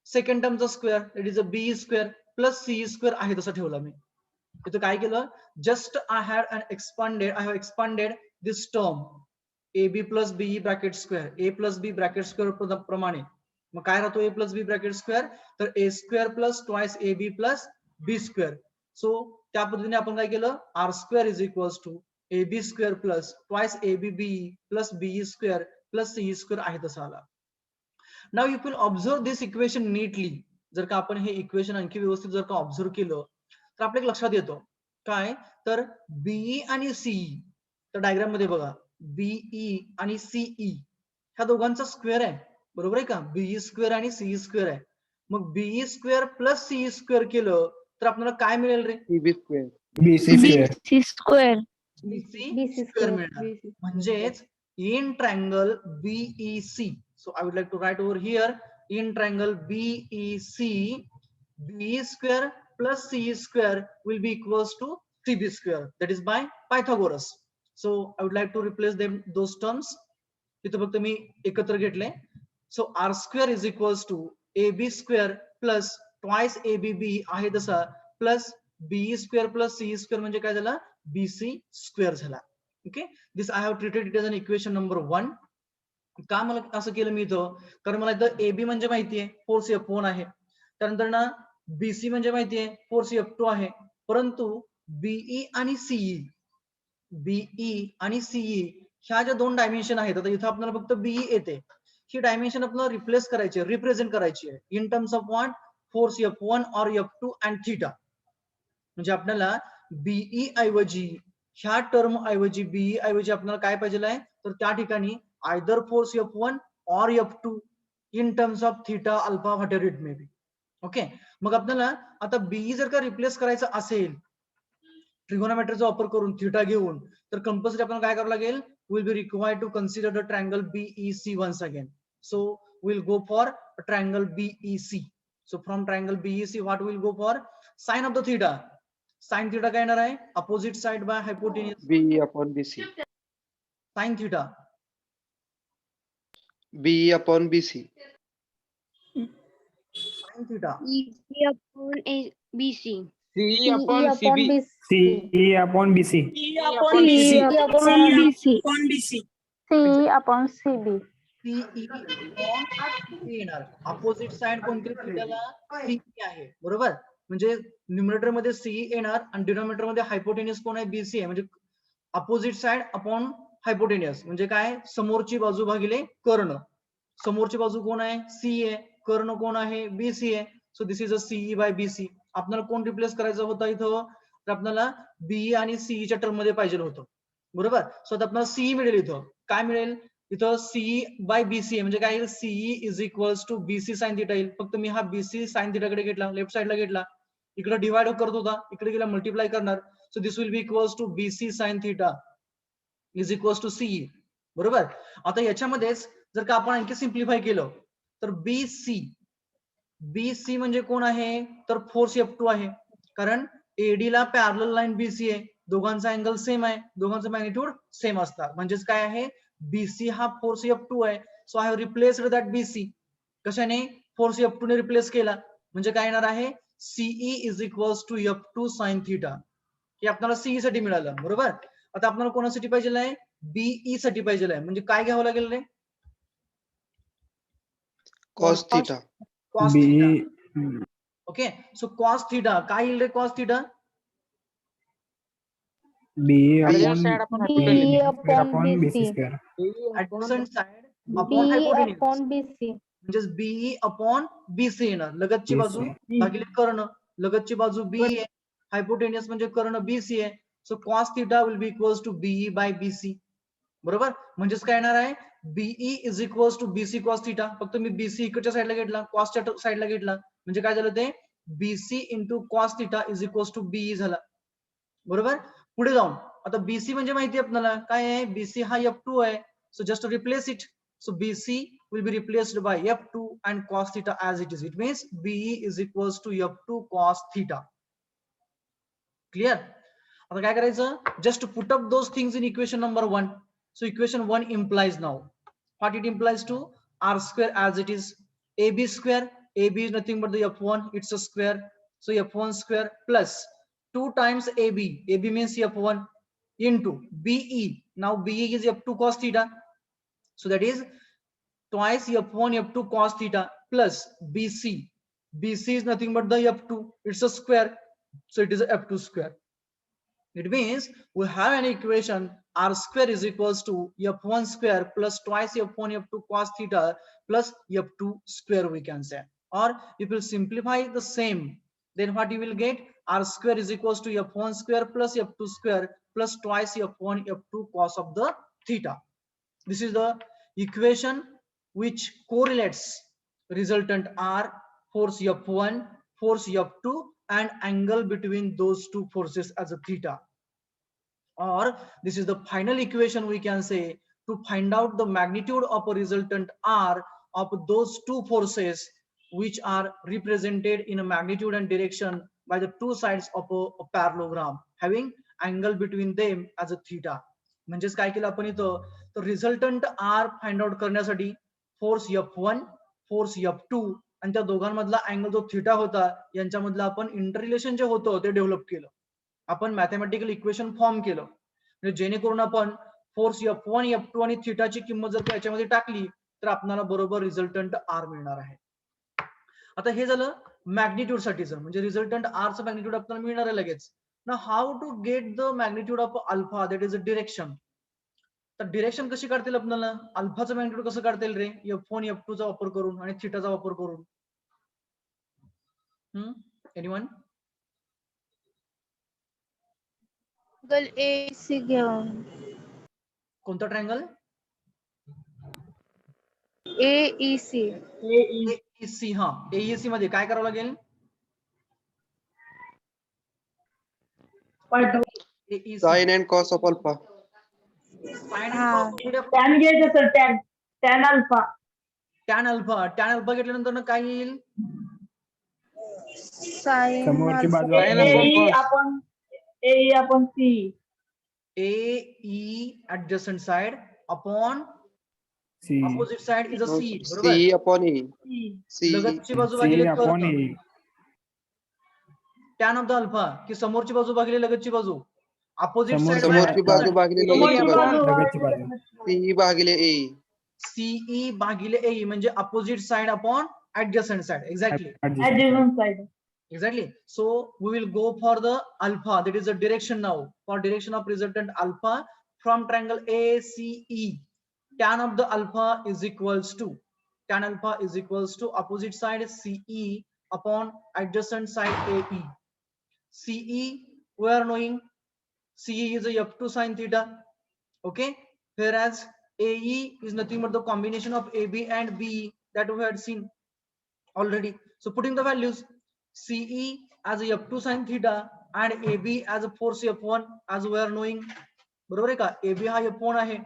सेकंड टर्मचा square it is a BE square plus CE square आहे तसं ठेवला मी. इथं काय केलं? Just I have expanded this term AB plus BE bracket square A plus B bracket square प्रमाणे. मग काय राहतो? A plus B bracket square तर A square plus twice AB plus B square. So त्या पद्धतीने आपण काय केलं? R square is equals to AB square plus twice AB BE plus BE square plus CE square आहे तसा आला. Now you will observe this equation neatly. जर का आपण हे इक्वेशन आणखी व्यवस्थित जर का ऑब्झर्व केलं तर आपल्या लक्षात येतो काय? तर BE आणि CE तर डायग्राम मध्ये बघा BE आणि CE ह्या दोघांचा स्क्वेअर आहे. बरोबर आहे का? BE स्क्वेअर आणि CE स्क्वेअर आहे. मग BE square plus CE square केलं तर आपल्याला काय मिळेल रे? BC square. BC square. BC square मिळणार. म्हणजेच in triangle BEC. So I would like to write over here in triangle BEC, BE square plus CE square will be equals to CB square. That is by Pythagoras. So I would like to replace them those terms. इथं फक्त मी एकत्र घेतले. So R square is equals to AB square plus twice ABB आहे तसा plus BE square plus CE square म्हणजे काय झाला BC square झाला. Okay, this I have treated it as an equation number 1. का मला असं केलं मी इथं, कारण मला इथं AB म्हणजे माहिती आहे फोर्स F1 आहे, त्यानंतर ना BC म्हणजे माहिती आहे फोर्स F2 आहे, परंतु BE आणि CE ह्या ज्या दोन डायमेन्शन आहेत, आता इथं आपल्याला फक्त BE येते, ही डायमेन्शन आपल्याला रिप्लेस करायची आहे, रिप्रेझेंट करायची आहे in terms of what, force F1 और F2 अँड थीटा. म्हणजे आपल्याला BE ऐवजी ह्या टर्म ऐवजी BE ऐवजी आपल्याला काय पाहिजे आहे, तर त्या ठिकाणी आयदर फोर्स F1 और F2 in terms of theta alpha whatever it may be. Okay, मग आपल्याला आता BE जर का रिप्लेस करायचं असेल ट्रिगोनोमेट्रीचा वापर करून थीटा घेऊन, तर कंपल्सरी आपल्याला काय करावं लागेल, will be required to consider the triangle BEC once again. So will go for triangle BEC. So from triangle BEC what will go for sine of the theta. Sine theta काय येणार आहे, opposite side by hypotenuse BE upon BC. Sine theta BE upon BC. Sine theta EC upon BC. CE upon CB. CE upon BC. upon CE BC. upon BC. CE upon CB. CE येणार. Opposite side कोणती थीटाला CE आहे, बरोबर. म्हणजे numerator मध्ये CE येणार आणि denominator मध्ये हायपोटेन्यूज कोण आहे BC आहे, म्हणजे अपोजिट साइड अपॉन हायपोटेन्यूज म्हणजे काय, समोरची बाजू भागिले कर्ण. समोरची बाजू कोण आहे CE आहे, कर्ण कोण आहे BC आहे. So this is a CE by BC. आपल्याला कोण रिप्लेस करायचं होतं इथं, तर आपल्याला BE आणि CE च्या टर्म मध्ये पाहिजे होतं, बरोबर. सो आता आपल्याला CE मिळेल, इथं काय मिळेल, इथं CE बाय BC आहे म्हणजे काय, CE is equals to BC sine theta येईल. फक्त मी हा BC साइन थीटा कडे घेतला, लेफ्ट साइडला घेतला, इकडे डिवाइड करत होता, इकडे गेला मल्टिप्लाय करणार. So this will be equals to BC sine theta is equals to CE, बरोबर. आता याच्यामध्येच जर का आपण आणखी सिम्प्लिफाय केलं तर BC म्हणजे कोण आहे, तर फोर्स F2 आहे, कारण AD ला पॅरलल लाईन BC आहे, दोघांचा अँगल सेम आहे, दोघांचा मॅग्निट्यूड सेम असतात, म्हणजेच काय आहे BC हा फोर्स F2 आहे. So I have replaced that BC कशाने, फोर्स F2 ने रिप्लेस केला, म्हणजे काय येणार आहे CE is equals to F2 sine theta. हे आपल्याला CE साठी मिळालं, बरोबर. आता आपल्याला कोणासाठी पाहिजे आहे, BE साठी पाहिजे आहे, म्हणजे काय घ्यावं लागेल रे, Cos theta. Cos theta. BE okay, so cos theta काय येईल रे, cos theta BE Adjacent side upon upon BE hypotenuse. upon BC BC. square. Adjacent side upon BE हायपोटेन्यूज upon BC. म्हणजे BE अपॉन BC येणार, लगतची बाजू BC. भागिले कर्ण, लगतची बाजू BE आहे, हायपोटेन्यूज म्हणजे कर्ण BC आहे. So cos theta will be equals to BE by BC, बरोबर. म्हणजेच काय येणार आहे BE is equals to BC cos theta. फक्त मी BC इकडच्या साईडला घेतला, कॉसच्या साईडला घेतला, म्हणजे काय झालं ते BC into cos theta is equals to BE झाला, बरोबर. पुढे जाऊन आता BC म्हणजे माहिती आहे आपल्याला काय आहे, BC हा F2 आहे. So just replace it. So BC will be replaced by F2 and cos theta as it is. It means BE is equals to F2 cos theta. Clear? आता काय करायचं, just put up those things in equation number 1. So equation 1 implies now what it implies to R square as it is, AB square, AB is nothing but the F1, it's a square, so F1 square plus 2 times AB, AB means F1 into BE, now BE is F2 cos theta, so that is twice F1 F2 cos theta plus BC, BC is nothing but the F2, it's a square, so it is F2 square. It means we have an equation R square is equals to F1 square plus twice F1 F2 cos theta plus F2 square we can say. Or if you simplify the same, then what you will get, R square is equals to F1 square plus F2 square plus twice F1 F2 cos of the theta. This is the equation which correlates resultant R, force F1, force F2 and angle between those two forces as a theta. Or this is the final equation we can say to find out the magnitude of a resultant R, of those two forces which are represented in a magnitude and direction by the two sides of a parallelogram having angle between them as a theta. म्हणजेच काय केलं आपण इथं, तर resultant R find out करण्यासाठी force F1 force F2 आणि त्या दोघांमधला अँगल जो थीटा होता यांच्यामधलं आपण इंटर रिलेशन जे होतं ते डेव्हलप केलं, आपण मॅथमॅटिकल इक्वेशन फॉर्म केलं, म्हणजे जेणेकरून आपण फोर्स F1 F2 आणि थीटाची किंमत जर त्याच्यामध्ये टाकली तर आपल्याला बरोबर रिझल्टंट आर मिळणार आहे. आता हे झालं मॅग्निट्यूड साठीचं, म्हणजे रिझल्टंट आर चं मॅग्निट्यूड आपल्याला मिळणार आहे लगेच. ना how to get the magnitude of alpha, that is a direction. तर डिरेक्शन कशी काढतील आपल्याला, अल्फाचं मॅग्निट्यूड कसं काढतील रे, F1 F2 चा वापर करून आणि थीटाचा वापर करून. एनीवन? AC घेऊन. कोणता ट्रायंगल? AEC. AEC. हा, AEC मध्ये काय करावं लागेल? Sin and cos of alpha. Tan घ्यायचं sir, tan alpha. Tan alpha घेतल्यानंतर काय येईल? Sin समोरची alpha. बाजू AE आपण C. AE adjacent side upon C. opposite side is a No, C. C बरोबर, upon E. C. लगतची बाजू C भागिले upon कर्ण. E. Tan of the alpha की समोरची बाजू भागिले लगतची बाजू, अपोजिट साइड समोरची बाजू भागिले लगतची बाजू. लगतची बाजू. CE भागिले AE. CE भागिले AE म्हणजे opposite side upon adjacent side. Exactly. Adjacent side. Exactly. So we will go for the alpha, that is the direction now. For direction of resultant alpha from triangle ACE, tan of the alpha is equals to opposite side CE upon adjacent side AE. CE we are knowing CE is a F2 sin theta, okay, whereas AE is nothing but the combination of AB and BE that we had seen already. So putting the values, CE as a F2 sin theta and AB as a force F1 as we are knowing, बरोबर आहे का, AB हा F1 आहे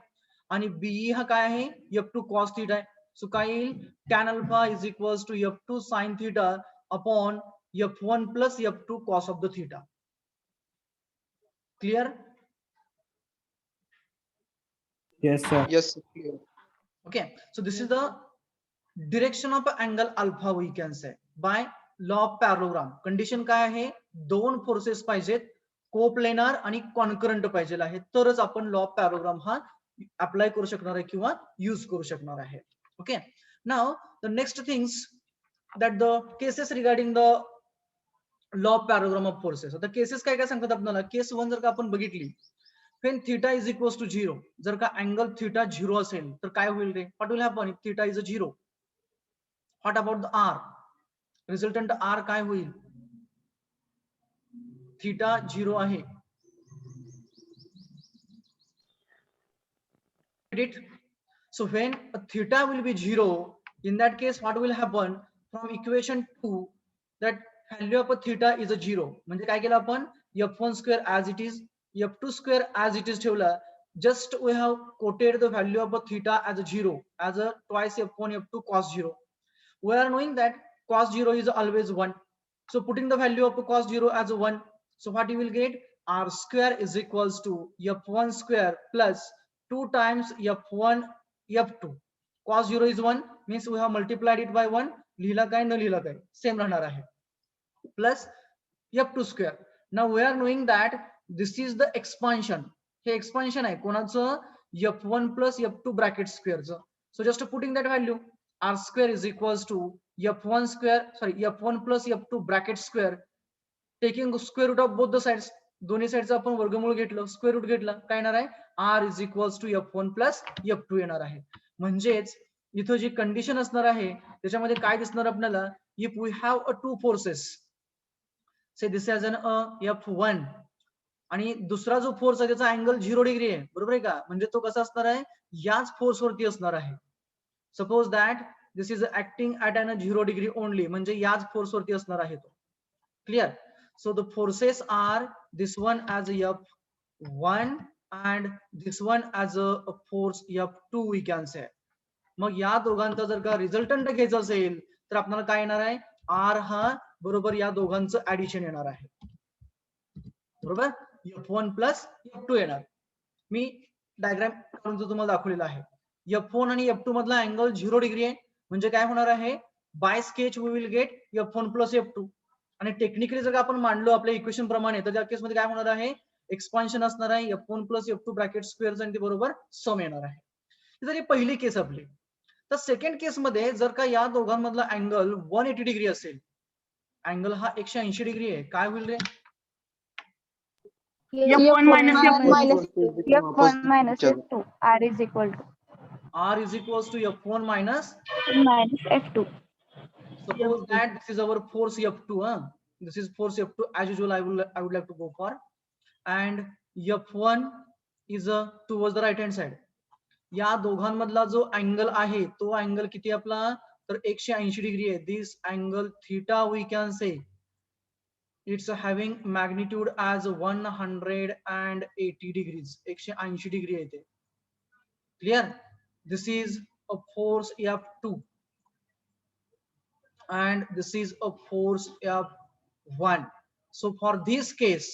आणि BE हा काय आहे, F2 cos theta आहे. सो काय येईल, tan alpha is equals to F2 sin theta upon F1 plus F2 cos of the theta. Clear? Yes, sir. Yes. Clear. Okay, so this is the direction of angle alpha we can say by law of parallelogram. Condition काय आहे, दोन forces पाहिजेत, coplanar आणि concurrent पाहिजे आहे, तरच आपण law of पॅराग्राम हा अप्लाय करू शकणार आहे किंवा यूज करू शकणार आहे. Okay, now the next things that the cases regarding the law of parallelogram of forces. आता केसेस काय काय सांगतात आपल्याला. केस 1 जर का आपण बघितली, when theta is equals to 0, जर का अँगल थीटा 0 असेल तर काय होईल रे, what will happen if theta is a 0? What about the r? Resultant r काय होईल, थीटा 0 आहे. So when a theta will be 0, in that case what will happen, from equation 2 that value of a theta is a 0, म्हणजे काय केलं आपण, F1 square as it is, F2 square as it is ठेवला, just we have quoted the value of a theta as a 0 as a twice F1 F2 cos 0. We are knowing that cos 0 is always 1, so putting the value of cos 0 as a 1, so what you will get, r square is equals to F1 square plus 2 times F1 F2. cos 0 is 1 means we have multiplied it by 1, लिहिला काय न लिहिला काय same राहणार आहे, plus F2 square. Now we are knowing that this is the expansion, हे expansion आहे कोणाचं, F1 plus F2 bracket square चं. So just putting that value, r square is equals to F1 plus F2 bracket square, taking square root of both the sides, दोन्ही साइडचा आपण वर्गमूळ घेतलं, square route घेतला, काय येणार आहे, r is equals to F1 plus F2 येणार आहे. म्हणजेच इथं जी कंडिशन असणार आहे त्याच्यामध्ये काय दिसणार आपल्याला, if we have a two forces, say this as an F1 आणि दुसरा जो फोर्स आहे त्याचा अँगल 0 डिग्री आहे, बरोबर आहे का, म्हणजे तो कसा असणार आहे, याच फोर्स वरती असणार आहे. Suppose that this is acting at an 0 degree only, म्हणजे याच फोर्स वरती असणार आहे तो. Clear? So the forces are this one as a F1 and this one as a force F2 we can say. मग या दोघांचा जर का रिझल्टंट घ्यायचा असेल तर आपल्याला काय येणार आहे, आर हा बरोबर या दोघांचं ऍडिशन येणार आहे, बरोबर. F1 प्लस F2 येणार. मी डायग्राम करून तुम्हाला दाखवलेला आहे. F1 आणि F2 मधला अँगल 0 डिग्री आहे, म्हणजे काय होणार आहे, by sketch we will get F1 plus F2. आणि टेक्निकली जर आपण मांडलो आपल्या इक्वेशन प्रमाणे तर त्या केसमध्ये काय होणार आहे, एक्सपान्शन असणार आहे F1 plus F2 bracket square आणि ते बरोबर सम येणार आहे. ही झाली पहिली केस आपली. तर सेकंड केस मध्ये जर का या दोघांमधला अँगल 180 डिग्री असेल, अँगल हा 180 डिग्री आहे, काय होईल रे, F1 minus F1 minus F2 R is equal to R is equals to F1 minus minus F2. suppose that this is our force F2, this is force F2. As usual I would like to go for, and F1 is towards the right hand side. या दोघांमधला जो angle आहे तो angle किती आपला, तर 180 degree आहे. This angle theta we can say it's having magnitude as 180 degrees, 180 degree आहे ते. Clear. This is a force F2 and this is a force F1. So for this case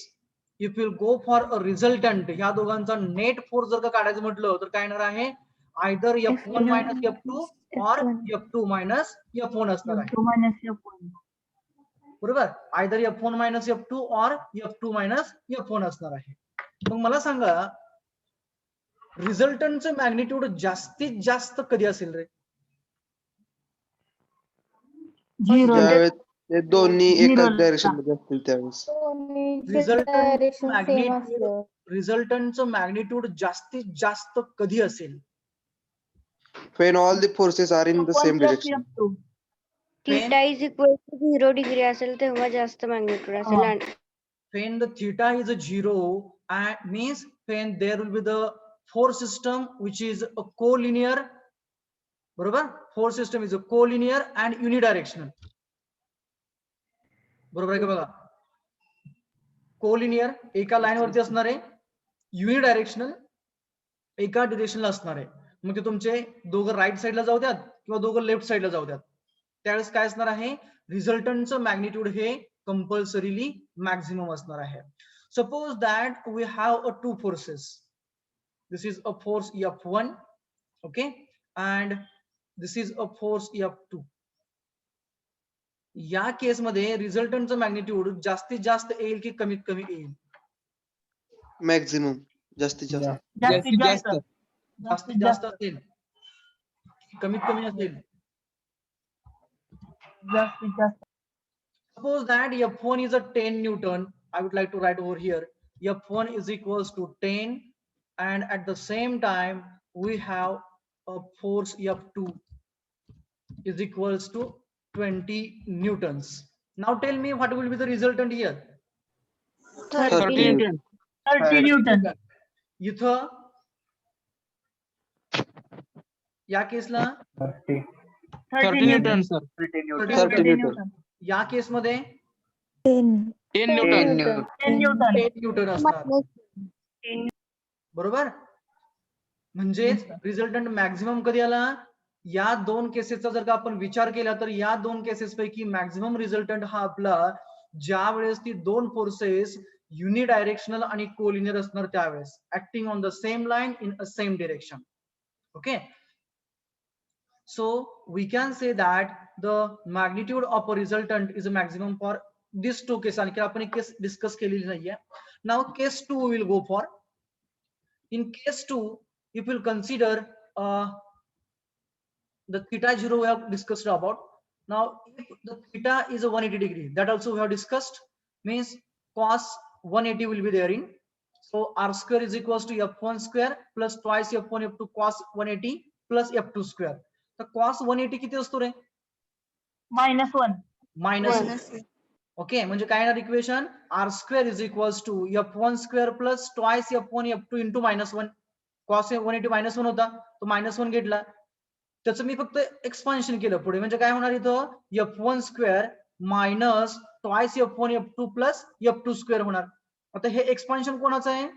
if you go for a resultant, या दोघांचा net force जर का काढायचं म्हटलं तर काय येणार आहे, either F1 minus F2 or F2 minus F1 असणार आहे, F2 minus F1. बरोबर. either F1 minus F2 or F2 minus F1 असणार आहे. मग मला सांगा रिझल्टंटचं मॅग्निट्यूड जास्तीत जास्त कधी असेल रे, 0. ज्यावेळेस ते दोन्ही एकाच Zero. डायरेक्शन मध्ये असतील त्यावेळेस. रिझल्टंटचं मॅग्निट्यूड जास्तीत जास्त कधी असेल, When all the forces are in the F1 same plus direction. F2. Theta is equal to 0 degree असेल तेव्हा जास्त मॅग्निट्यूड असेल. आणि when the theta is a 0 and means when there will be the force system which is a collinear, बरोबर. force system is a collinear and unidirectional, बरोबर आहे का बघा. कोलिनियर एका लाईन वरती असणार आहे, युनिडायरेक्शनल एका डिरेक्शनला असणार आहे. मग ते तुमचे दोघं राईट साईडला जाऊ द्यात किंवा दोघं लेफ्ट साईडला जाऊ द्यात, त्यावेळेस काय असणार आहे, रिझल्टंटचं मॅग्निट्यूड हे कंपल्सरीली मॅक्झिमम असणार आहे. Suppose that we have a two forces, this is a force F1, okay, and this is a force F2. या केसमध्ये रिझल्टंटचं मॅग्निट्यूड जास्तीत जास्त येईल की कमीत कमी येईल, मॅक्झिमम जास्तीत जास्त. जास्तीत जास्त. जास्तीत जास्त असेल कमीत कमी असेल. जास्तीत जास्त. Suppose that F1 is a 10 Newton. I would like to write over here. F1 is equals to 10, and at the same time we have a force F2 is equals to 20 newtons. Now tell me what will be the resultant here. 30 Newton. 30 Newton. इथं या Kesla 30 Newton sir. 30 Newton. या केसमध्ये 10 Newton. 10 Newton. 10 Newton असणार, बरोबर. म्हणजेच resultant maximum कधी आला, या दोन केसेसचा जर का आपण विचार केला तर या दोन केसेस पैकी मॅक्झिमम रिझल्टंट हा आपला ज्या वेळेस ती दोन फोर्सेस युनिडायरेक्शनल आणि कोलिनियर असणार त्यावेळेस, acting on the same line in a same direction. Okay, so we can say that the magnitude of a resultant is a maximum for these two cases. आणखी आपण एक केस डिस्कस केलेली नाहीये. Now case 2 we will go for. In case 2 if we'll consider the theta 0 we have discussed about. Now if the theta is a 180 degree, that also we have discussed, means cos 180 will be there in, so r square is equals to F1 square plus twice F1 F2 cos 180 plus F2 square. तर cos 180 किती असतो रे, -1. Minus. Okay, म्हणजे काय येणार equation, R square is equals to F1 square plus twice F1 F2 into -1. cos 180 -1 होता, तो -1 घेतला, त्याचं मी फक्त एक्सपान्शन केलं पुढे, म्हणजे काय होणार इथं F1 square minus twice F1 F2 plus F2 square होणार. आता हे एक्सपान्शन कोणाचं आहे,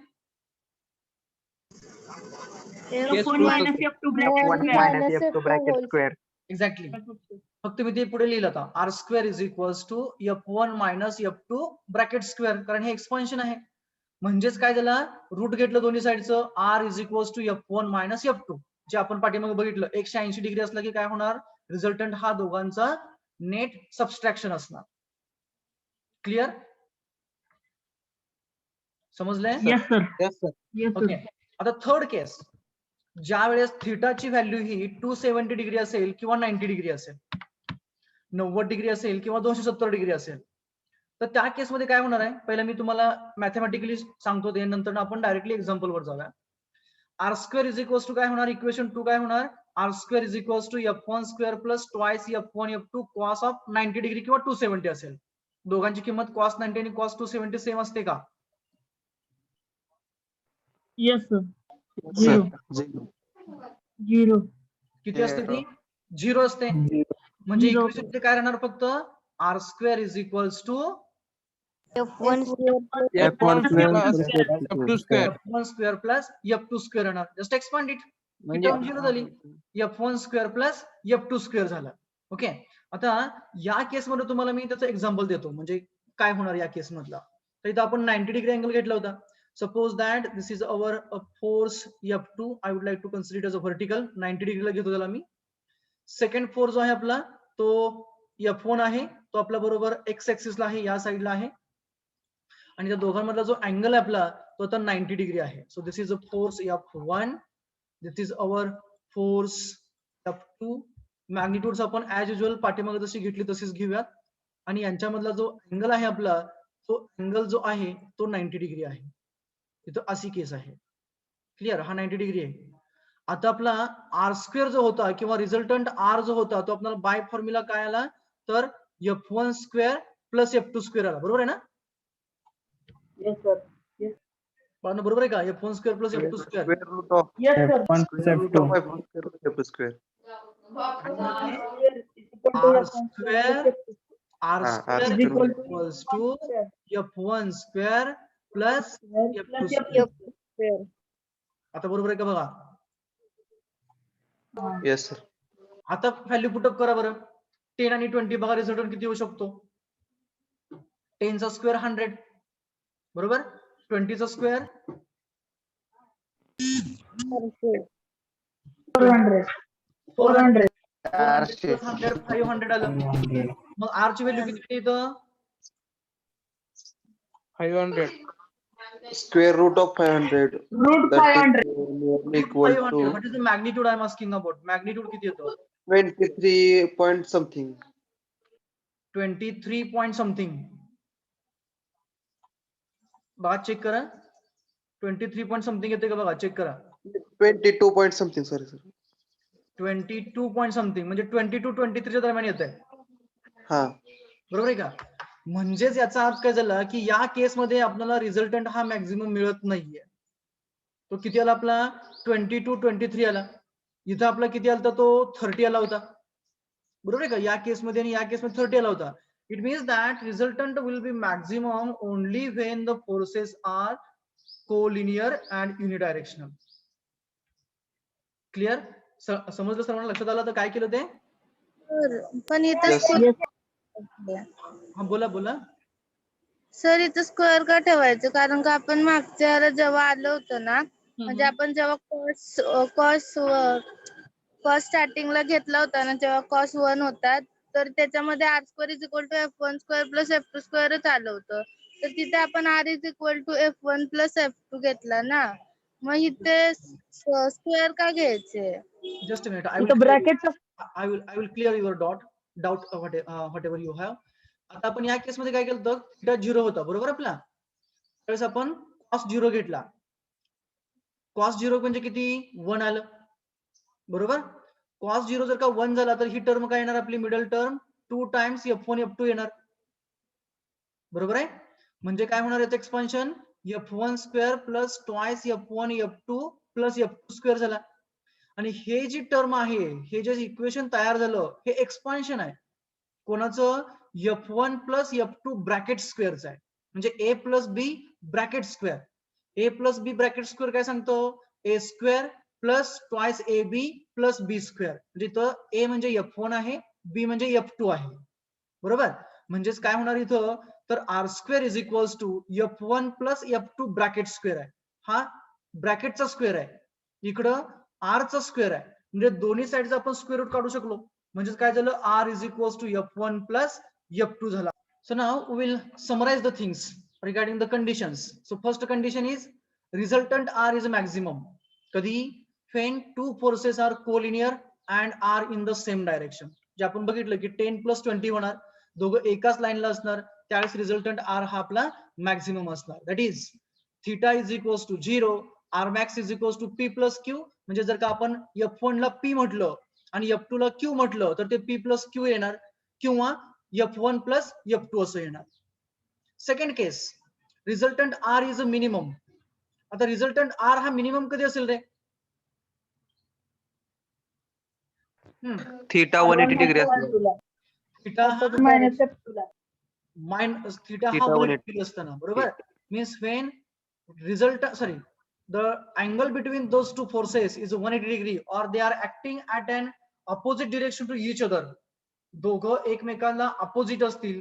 F1 minus F2 bracket One square. minus F2 bracket square. Exactly. फक्त मी ते पुढे लिहिलं आता R square is equals to F1 minus F2 bracket square, कारण हे एक्सपान्शन आहे. म्हणजेच काय झालं, रूट घेतलं दोन्ही साईडचं, R is equals to F1 minus F2, जे आपण पाठीमागे बघितलं 180 डिग्री असलं की काय होणार, रिझल्टंट हा दोघांचा नेट सबस्ट्रॅक्शन असणार. क्लिअर? समजलंय? Yes sir. Yes, sir. Yes sir. Okay. आता थर्ड केस, ज्या वेळेस थिटाची व्हॅल्यू ही 270 डिग्री असेल किंवा 90 डिग्री असेल, 90 डिग्री असेल किंवा 270 डिग्री असेल, तर त्या केसमध्ये काय होणार आहे, पहिला मी तुम्हाला मॅथमॅटिकली सांगतो, ते नंतर आपण डायरेक्टली एक्झाम्पल वर जाऊया. R square is equals to काय होणार, इक्वेशन 2 काय होणार, R square is equals to F1 square plus twice F1 F2 cos of 90 degree किंवा 270 असेल. दोघांची किंमत कॉस 90 आणि कॉस 270 सेम असते का? Yes sir. Sir. 0. 0. किती असते ती? 0 असते. म्हणजे इक्वेशन मध्ये काय राहणार, फक्त R square is equals to F1 square F1 F2 square. F1 square plus F2 square येणार. जस्ट एक्सपांड इट, टर्म 0 झाली, F1 square plus F2 square झाला. ओके. आता या केसमध्ये तुम्हाला मी त्याचं एक्झाम्पल देतो, म्हणजे काय होणार या केस मधला. तर इथं आपण 90 डिग्री अँगल घेतला होता. Suppose that this is our force F2, I would like to consider it as a vertical. 90 डिग्रीला घेतो त्याला मी. सेकंड फोर्स जो आहे आपला तो F1 आहे, तो आपल्या बरोबर एक्स ऍक्सिसला आहे, या साईडला आहे, आणि त्या दोघांमधला जो अँगल आहे आपला तो आता 90 डिग्री आहे. So this is a force F1, this is our force F2. मॅग्निट्यूड्स आपण ऍज युजल पाठीमागे जशी घेतली तशीच घेऊयात, आणि यांच्यामधला जो अँगल आहे आपला, तो अँगल जो आहे तो 90 डिग्री आहे. तिथं अशी केस आहे. क्लिअर? हा 90 डिग्री आहे. आता आपला आर स्क्वेअर जो होता किंवा रिझल्टंट आर जो होता तो आपल्याला बाय फॉर्म्युला काय आला, तर F1 square plus F2 square आला. बरोबर आहे ना? Yes sir. बरोबर आहे का? F1 square plus F2 square. Square root of Yes sir. F1 plus root of F2. F1 square plus F2 square. R square R is square equals to F1 square plus F2 square. square. आता बरोबर आहे का बघा? Yes, sir. आता value put up करा बरं. 10 आणि 20 बघा रिझल्टंट किती होऊ शकतो. 10 चा स्क्वेअर 100, बरोबर. 20 चा स्क्वेअर 400. 400. 400. 100 500 आलं. मग आर ची व्हॅल्यू किती येतं? 500. Square root of 500. Root That 500. is nearly equal 500. to What is the magnitude I am asking about? Magnitude किती येतं? 23 point something. 23 point something. बघा चेक करा. 23 point something येते का बघा, चेक करा. 22 point something. Sorry, sir. 22 point something म्हणजे 20 to 23 च्या दरम्यान येत आहे. हा. बरोबर आहे का? म्हणजेच याचा अर्थ काय झाला की या केसमध्ये आपल्याला रिझल्टंट हा मॅक्झिमम मिळत नाहीये. तो किती आला आपला? 20 to 23 आला. इथं आपला किती आला तो 30 आला होता. बरोबर आहे का? या केसमध्ये आणि या केसमध्ये 30 आला होता. It means that resultant will be maximum only when the forces are collinear and unidirectional. Clear? समजलं सर्वांना? लक्षात आलं तर काय केलं ते? पण इथं Yes. हा बोला बोला. सर इथं स्क्वेअर का ठेवायचं? कारण का आपण मागच्या वेळेला जेव्हा आलो होतो ना, म्हणजे आपण जेव्हा कॉस स्टार्टिंगला घेतला होता ना, जेव्हा कॉस 1 होता, तर त्याच्यामध्ये R square is equal to F1 square plus F2 स्क्वेअरच आलं होतं. तर तिथे आपण R is equal to F1 plus F2 घेतला ना, मग इथे स्क्वेअर का घ्यायचे? Just a minute. इथं bracket I will clear your doubt whatever you have. आता आपण या केस मध्ये काय केलं होतं, थीटा 0 होता बरोबर आपला. त्यावेळेस आपण cos 0 घेतला. cos 0 म्हणजे किती? 1 आलं. बरोबर. cos 0 जर का 1 झाला तर ही टर्म काय येणार आपली middle term 2 times F1 F2 येणार. बरोबर आहे? म्हणजे काय होणार याचं expansion F1 square plus twice F1 F2 plus F2 square झाला. आणि हे जी टर्म आहे, हे जे इक्वेशन तयार झालं हे एक्सपान्शन आहे. कोणाचं? F1 प्लस F2 ब्रॅकेट स्क्वेअरचं आहे. म्हणजे A plus B bracket square. A plus B bracket square काय सांगतो? A square plus twice AB plus B square. म्हणजे इथं A म्हणजे F1 आहे, B म्हणजे F2 आहे. बरोबर. म्हणजेच काय होणार इथं, तर R square is equals to F1 plus F2 bracket square आहे. हा ब्रॅकेटचा स्क्वेअर आहे, इकडं R चा स्क्वेअर आहे. म्हणजे दोन्ही साईडचा आपण स्क्वेअर रूट काढू शकलो. म्हणजे काय झालं, R is equals to F1 plus F2 झाला. So now we will summarize the things regarding the conditions. So first condition is resultant R is maximum. कधी when two forces are collinear and are in the same direction. जे आपण बघितलं की 10 plus 20 होणार, दोघं एकाच लाईनला असणार, त्यावेळेस रिझल्टंट R हा आपला मॅक्झिमम असणार. That is theta is equals to 0, R max is equals to P plus Q. म्हणजे जर का आपण F1 ला P म्हटलं आणि F2 ला Q म्हटलं तर ते P प्लस Q येणार, किंवा F1 प्लस F2 असं येणार. Second case, resultant R is a minimum. आता रिझल्टंट R हा मिनिमम कधी असेल रे? थीटा 180 डिग्री असतो. थीटा हा मायनस F2 ला. मायनस थीटा हा Theta 180 180 डिग्री असताना, बरोबर. Means when result sorry the angle between those two forces is 180 degree or they are acting at an opposite direction to each other. दोघं एकमेकांना opposite असतील,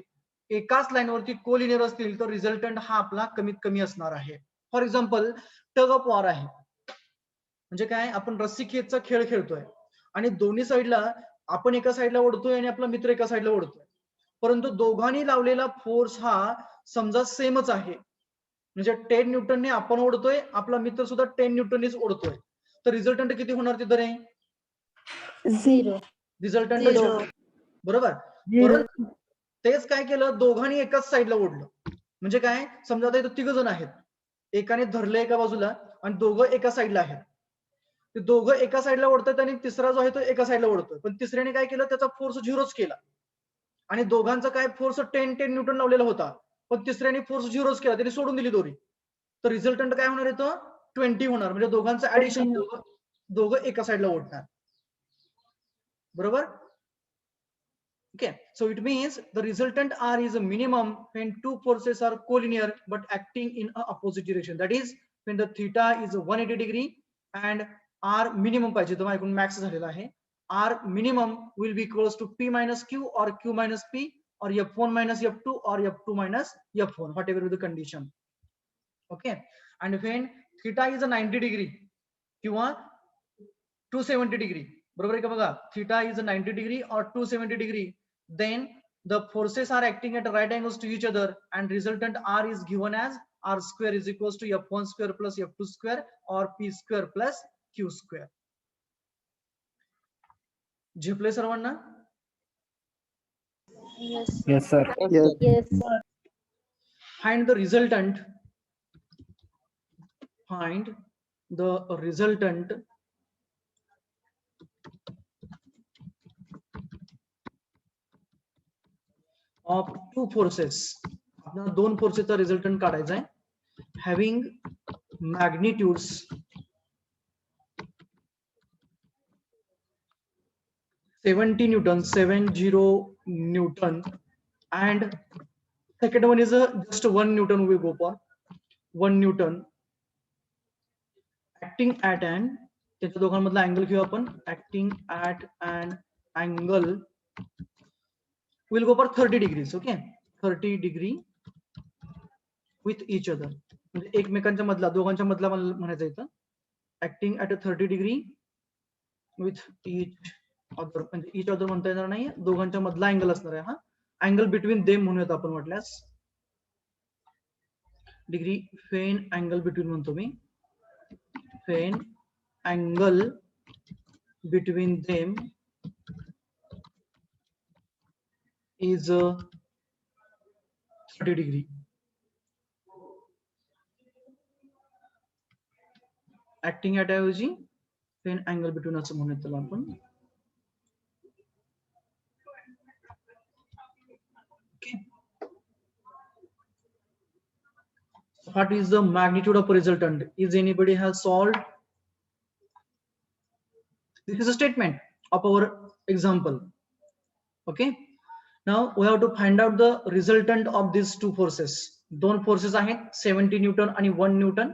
एकाच लाईनवरती collinear असतील, तर रिझल्टंट हा आपला कमीत कमी असणार आहे. For example tug of war आहे, म्हणजे काय, आपण रस्सी खेचचा खेळ खेळतोय आणि दोन्ही साईडला आपण एका साईडला ओढतोय आणि आपला मित्र एका साईडला ओढतोय, परंतु दोघांनी लावलेला फोर्स हा समजा सेमच आहे. म्हणजे 10 न्यूटनने आपण ओढतोय, आपला मित्र सुद्धा 10 न्यूटननेच ओढतोय, तर रिझल्टंट किती होणार तिथं रे? 0. रिझल्टंट 0, बरोबर. परंतु तेच काय केलं, दोघांनी एकाच साईडला ओढलं. म्हणजे काय, समजा आता इथं 3 जण आहेत, एकाने धरलं एका बाजूला आणि दोघं एका साईडला आहेत. ते दोघं एका साईडला ओढतात आणि तिसरा जो आहे तो एका साईडला ओढतोय, पण तिसऱ्याने काय केलं, त्याचा फोर्स 0च केला. आणि दोघांचा काय फोर्स 10 न्यूटन लावलेला होता, पण तिसऱ्याने फोर्स 0च केला, त्याने सोडून दिली दोरी. तर रिझल्टंट काय होणार इथं, 20 होणार. म्हणजे दोघांचं ऍडिशन, दोघं एका साईडला ओढणार, बरोबर. Okay, so it means the resultant R is a minimum when two forces are collinear but acting in a opposite direction. That is when the theta is 180 degree and R minimum पाहिजे, तर माझ्याकडून max झालेला आहे. R minimum will be equals to P minus Q or Q minus P or F1 minus F2 or F2 minus F1, whatever the condition. Okay, and when theta is a 90 degree किंवा 270 degree, बरोबर आहे का बघा, theta is a 90 degree or 270 degree, then the forces are acting at right angles to each other and resultant R is given as R square is equals to F1 square plus F2 square or P square plus Q square. झेपले सर्वांना? Yes, sir. Yes. Find the resultant. Find the resultant of two forces. आपल्याला दोन फोर्सेसचा resultant काढायचा आहे, having magnitudes 70 Newton and second one is just 1 Newton. We go for 1 Newton acting at an, त्याच्या दोघांमधला angle घेऊ आपण, acting at an angle, we'll go for 30 degrees. Okay, 30 degree with each other. म्हणजे एकमेकांच्या मधला, दोघांच्या मधला म्हणायचं इथं, acting at a 30 degree with each other. म्हणजे each other म्हणता येणार नाही, दोघांच्या मधला अँगल असणार आहे हा. अँगल बिटवीन देम म्हणूयात आपण म्हटल्यास, डिग्री फेन अँगल बिटवीन म्हणतो मी, फेन angle between them is 30 degree. Acting at ऐवजी फेन अँगल बिटवीन असं म्हणूयात त्याला आपण. Okay. What is the magnitude of resultant? Is anybody has solved? This is a statement of our example. Okay. Now we have to find out the resultant of these two forces. दोन forces आहेत, 70 Newton आणि 1 Newton.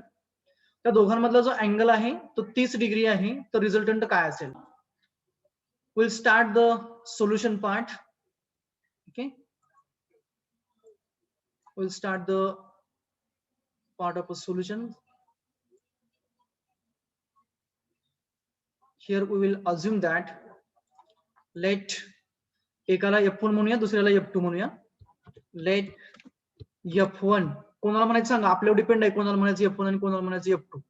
त्या दोघांमधला जो angle आहे तो 30 degree आहे, तर रिझल्टंट काय असेल? Will start the solution part. Okay, will start the part of a solution. Here we will assume that let एकाला F1 म्हणूया, दुसऱ्याला F2 म्हणूया. Let F1 कोणाला म्हणायचं सांगा, आपल्यावर डिपेंड आहे कोणाला म्हणायचं F1 आणि कोणाला म्हणायचं F2.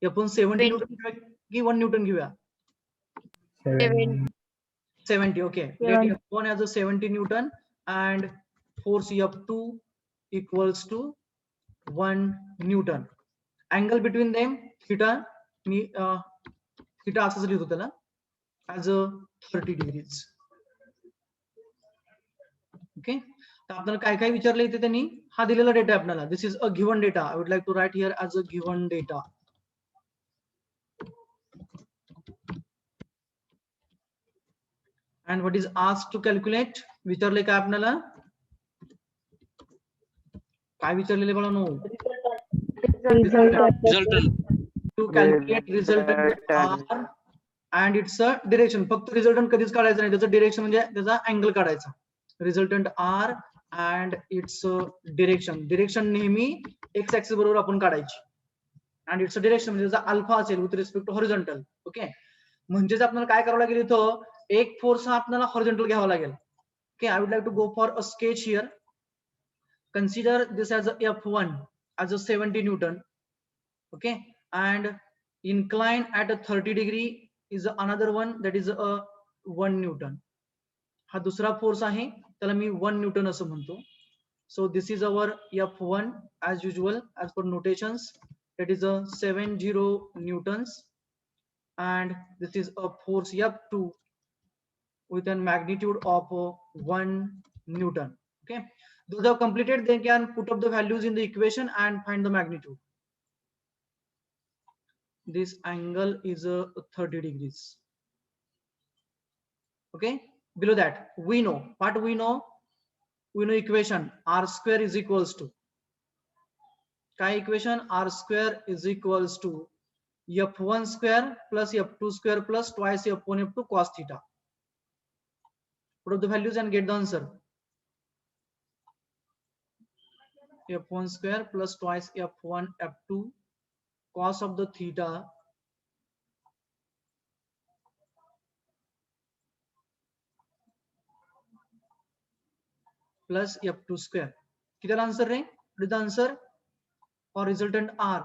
F1 70 न्यूटन घेऊया की 1 न्यूटन घेऊया? 70. Okay, let F1 as a 70 Newton and force F2 equals to 1 Newton. Angle between them theta, me theta असंच लिहितो त्याला as a 30 degrees. ओके, तर आपल्याला काय काय विचारलं इथे त्यांनी, हा दिलेला डेटा आपल्याला. This is a given data. I would like to write here as a given data. And what is asked to calculate? विचारले काय आपल्याला, काय विचारलेले बाळांनो? Resultant. To calculate resultant R and its direction. फक्त रिझल्टंट कधीच काढायचं नाही, त्याचं डिरेक्शन म्हणजे त्याचा अँगल काढायचा. Resultant R and its direction. Direction नेहमी एक्स ऍक्सिस बरोबर आपण काढायची. and its direction म्हणजे त्याचा अल्फा असेल with respect to horizontal. Okay, म्हणजेच आपल्याला काय करावं लागेल, इथं एक फोर्स हा आपल्याला हॉरिझॉन्टल घ्यावा लागेल. Okay, I would like to go for a sketch here. Consider this as a F1 as a 70 Newton. Okay, and incline at a 30 degree is another one, that is a 1 Newton. हा दुसरा force आहे, त्याला मी 1 Newton असं म्हणतो. So this is our F1 as usual as per notations, that is a 70 newtons, and this is a force F2 with a magnitude of 1 Newton. Okay, those have completed, they can put up the values in the equation and find the magnitude. This angle is 30 degrees. Okay, below that we know what we know. We know equation R square is equals to काय equation? R square is equals to F1 square plus F2 square plus twice F1 F2 cos theta. Put up the values and get the answer. F1 square plus twice F1 F2 cos of the theta plus F2 square. कितीला answer ray? What is the answer for resultant R?